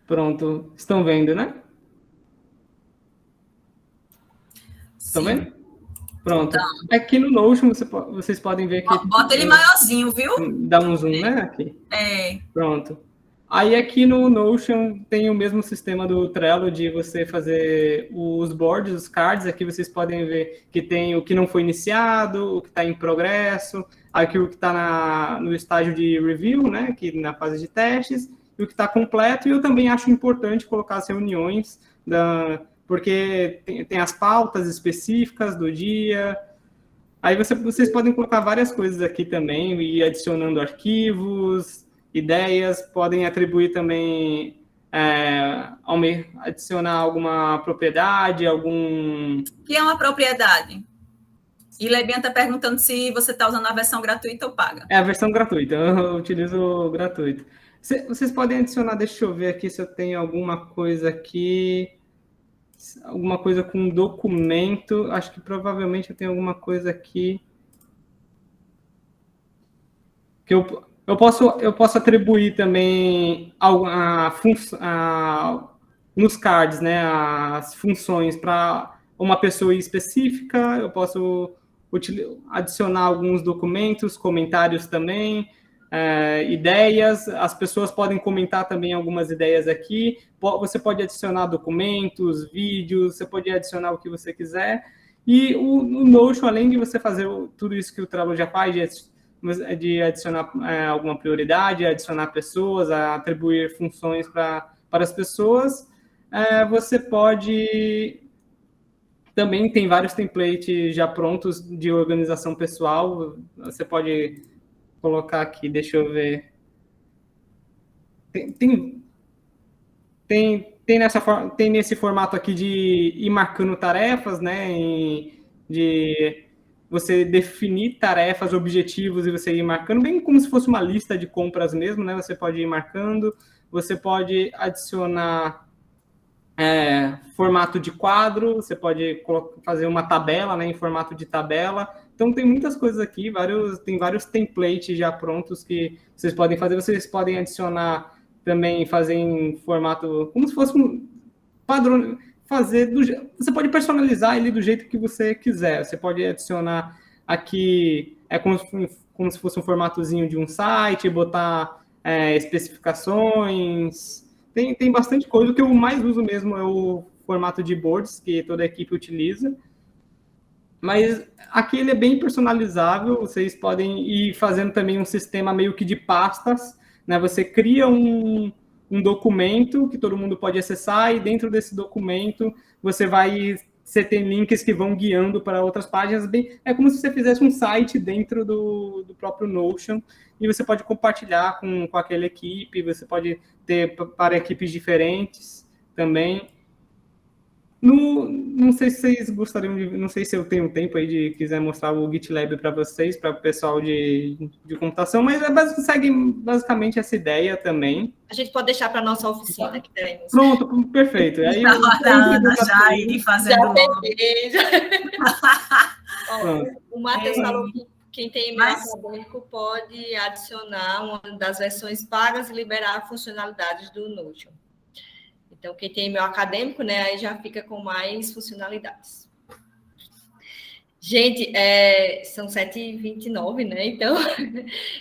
Speaker 5: Pronto, estão vendo, né? Estão vendo? Pronto. Então, aqui no Notion vocês podem ver aqui.
Speaker 2: Bota ele maiorzinho, viu?
Speaker 5: Dá um zoom, né? Aqui. Pronto. Aí aqui no Notion tem o mesmo sistema do Trello de você fazer os boards, os cards. Aqui vocês podem ver que tem o que não foi iniciado, o que está em progresso, aqui o que está no estágio de review, né? Que na fase de testes, e o que está completo. E eu também acho importante colocar as reuniões, porque tem as pautas específicas do dia. Aí vocês podem colocar várias coisas aqui também, e adicionando arquivos, ideias, podem atribuir também, adicionar alguma propriedade,
Speaker 2: O que é uma propriedade? E Lebian está perguntando se você está usando a versão gratuita ou paga.
Speaker 5: É a versão gratuita, eu utilizo gratuito. Vocês podem adicionar, deixa eu ver aqui se eu tenho alguma coisa aqui. alguma coisa com documento. Acho que provavelmente eu tenho alguma coisa aqui que eu posso atribuir também nos cards, né, as funções para uma pessoa específica. Eu posso adicionar alguns documentos, comentários também, ideias. As pessoas podem comentar também algumas ideias aqui. Você pode adicionar documentos, vídeos, você pode adicionar o que você quiser. E o Notion, além de você fazer tudo isso que o Trello já faz, de adicionar alguma prioridade, adicionar pessoas, atribuir funções para as pessoas, você pode... Também tem vários templates já prontos de organização pessoal. Você pode colocar aqui, deixa eu ver. Tem nesse formato aqui de ir marcando tarefas, né? De você definir tarefas, objetivos e você ir marcando, bem como se fosse uma lista de compras mesmo, né? Você pode ir marcando, você pode adicionar formato de quadro, você pode fazer uma tabela, né, em formato de tabela. Então, tem muitas coisas aqui, tem vários templates já prontos que vocês podem fazer. Vocês podem adicionar também, fazer em formato, como se fosse um padrão, você pode personalizar ele do jeito que você quiser. Você pode adicionar aqui, como se fosse um formatozinho de um site, botar especificações. Tem bastante coisa. O que eu mais uso mesmo é o formato de boards, que toda a equipe utiliza. Mas aqui ele é bem personalizável. Vocês podem ir fazendo também um sistema meio que de pastas, né? Você cria um documento que todo mundo pode acessar, e dentro desse documento você tem links que vão guiando para outras páginas. É como se você fizesse um site dentro do próprio Notion, e você pode compartilhar com aquela equipe, você pode ter para equipes diferentes também. Não sei se vocês gostariam de... Não sei se eu tenho tempo aí de quiser mostrar o GitLab para vocês, para o pessoal de computação, mas segue basicamente essa ideia também.
Speaker 1: A gente pode deixar para a nossa oficina que teremos.
Speaker 5: Pronto, perfeito. Aí,
Speaker 2: a Ana já ir fazendo logo.
Speaker 1: O Matheus falou que quem tem e-mail acadêmico pode adicionar uma das versões pagas e liberar funcionalidades do Notion. Então, quem tem e-mail acadêmico, né, aí já fica com mais funcionalidades. Gente, são 7h29, né? Então,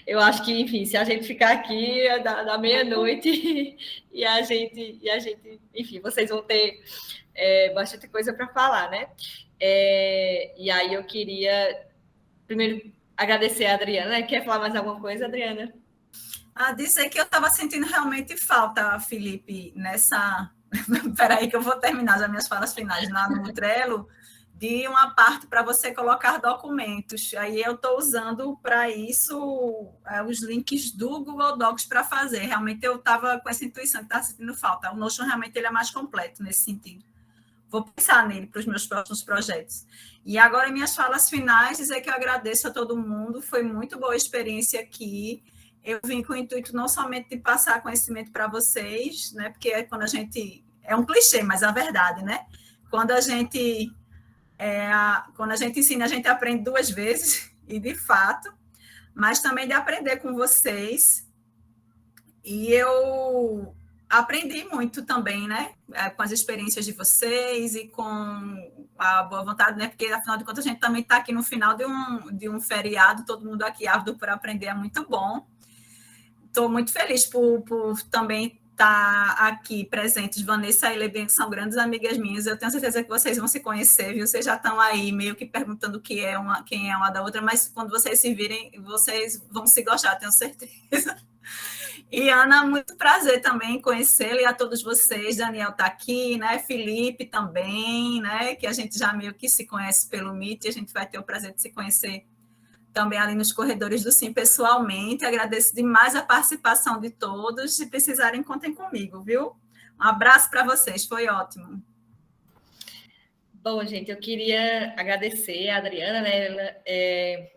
Speaker 1: eu acho que, enfim, se a gente ficar aqui da meia-noite e a gente, enfim, vocês vão ter bastante coisa para falar, né? E aí eu queria, primeiro, agradecer a Adriana. Quer falar mais alguma coisa, Adriana?
Speaker 2: Dizer que eu estava sentindo realmente falta, Felipe, nessa... Espera que eu vou terminar as minhas falas finais no Trello, de uma parte para você colocar documentos. Aí eu estou usando para isso os links do Google Docs para fazer. Realmente eu estava com essa intuição que estava sentindo falta. O Notion realmente ele é mais completo nesse sentido. Vou pensar nele para os meus próximos projetos. E agora, em minhas falas finais, dizer que eu agradeço a todo mundo. Foi muito boa a experiência aqui. Eu vim com o intuito não somente de passar conhecimento para vocês, né? Porque quando a gente... É um clichê, mas é a verdade, né? Quando a gente ensina, a gente aprende 2 vezes, e de fato, mas também de aprender com vocês. E eu aprendi muito também, né? Com as experiências de vocês e com a boa vontade, né? Porque, afinal de contas, a gente também está aqui no final de um feriado, todo mundo aqui ávido por aprender, é muito bom. Estou muito feliz por também estar aqui presentes. Vanessa e Lebian, que são grandes amigas minhas. Eu tenho certeza que vocês vão se conhecer, viu? Vocês já estão aí meio que perguntando quem é uma da outra, mas quando vocês se virem, vocês vão se gostar, tenho certeza. E Ana, muito prazer também em conhecê-la, e a todos vocês. Daniel está aqui, né? Felipe também, né? Que a gente já meio que se conhece pelo Meet, e a gente vai ter o prazer de se conhecer também ali nos corredores do Sim pessoalmente. Agradeço demais a participação de todos. Se precisarem, contem comigo, viu? Um abraço para vocês, foi ótimo.
Speaker 1: Bom, gente, eu queria agradecer a Adriana, né?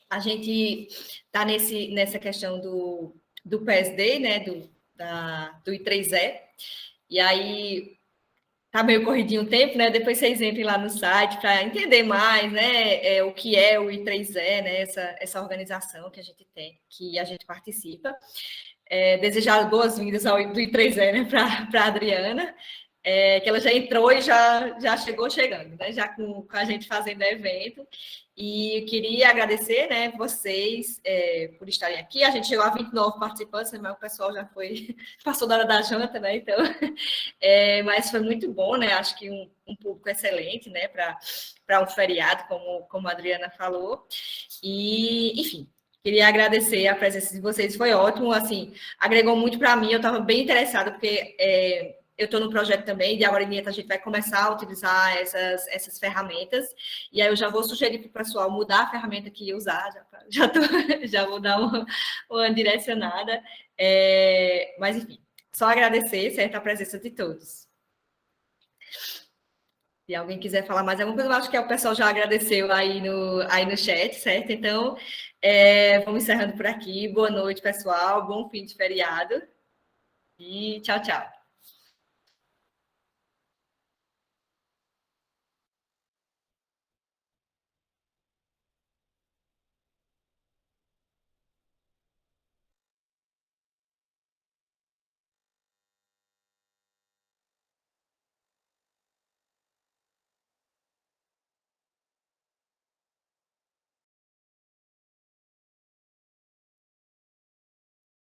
Speaker 1: A gente está nessa questão do PSD, né? Do I3E, e aí tá meio corridinho o tempo, né? Depois vocês entrem lá no site para entender mais, né? O que é o I3E, né? Essa organização que a gente tem, que a gente participa. Desejar boas-vindas ao do I3E, né? Para a Adriana, que ela já entrou e já chegou chegando, né? Já com a gente fazendo evento. E eu queria agradecer, né, vocês por estarem aqui. A gente chegou a 29 participantes, mas o pessoal já passou da hora da janta, né? Então, mas foi muito bom, né? Acho que um público excelente, né, para um feriado, como a Adriana falou. E, enfim, queria agradecer a presença de vocês, foi ótimo, assim, agregou muito para mim. Eu estava bem interessada, porque eu estou no projeto também, de agora em diante a gente vai começar a utilizar essas ferramentas, e aí eu já vou sugerir para o pessoal mudar a ferramenta que ia usar, já vou dar uma direcionada, mas enfim, só agradecer, certo, a presença de todos. Se alguém quiser falar mais alguma coisa, eu acho que o pessoal já agradeceu aí no chat, certo? Então, vamos encerrando por aqui. Boa noite, pessoal, bom fim de feriado, e tchau, tchau.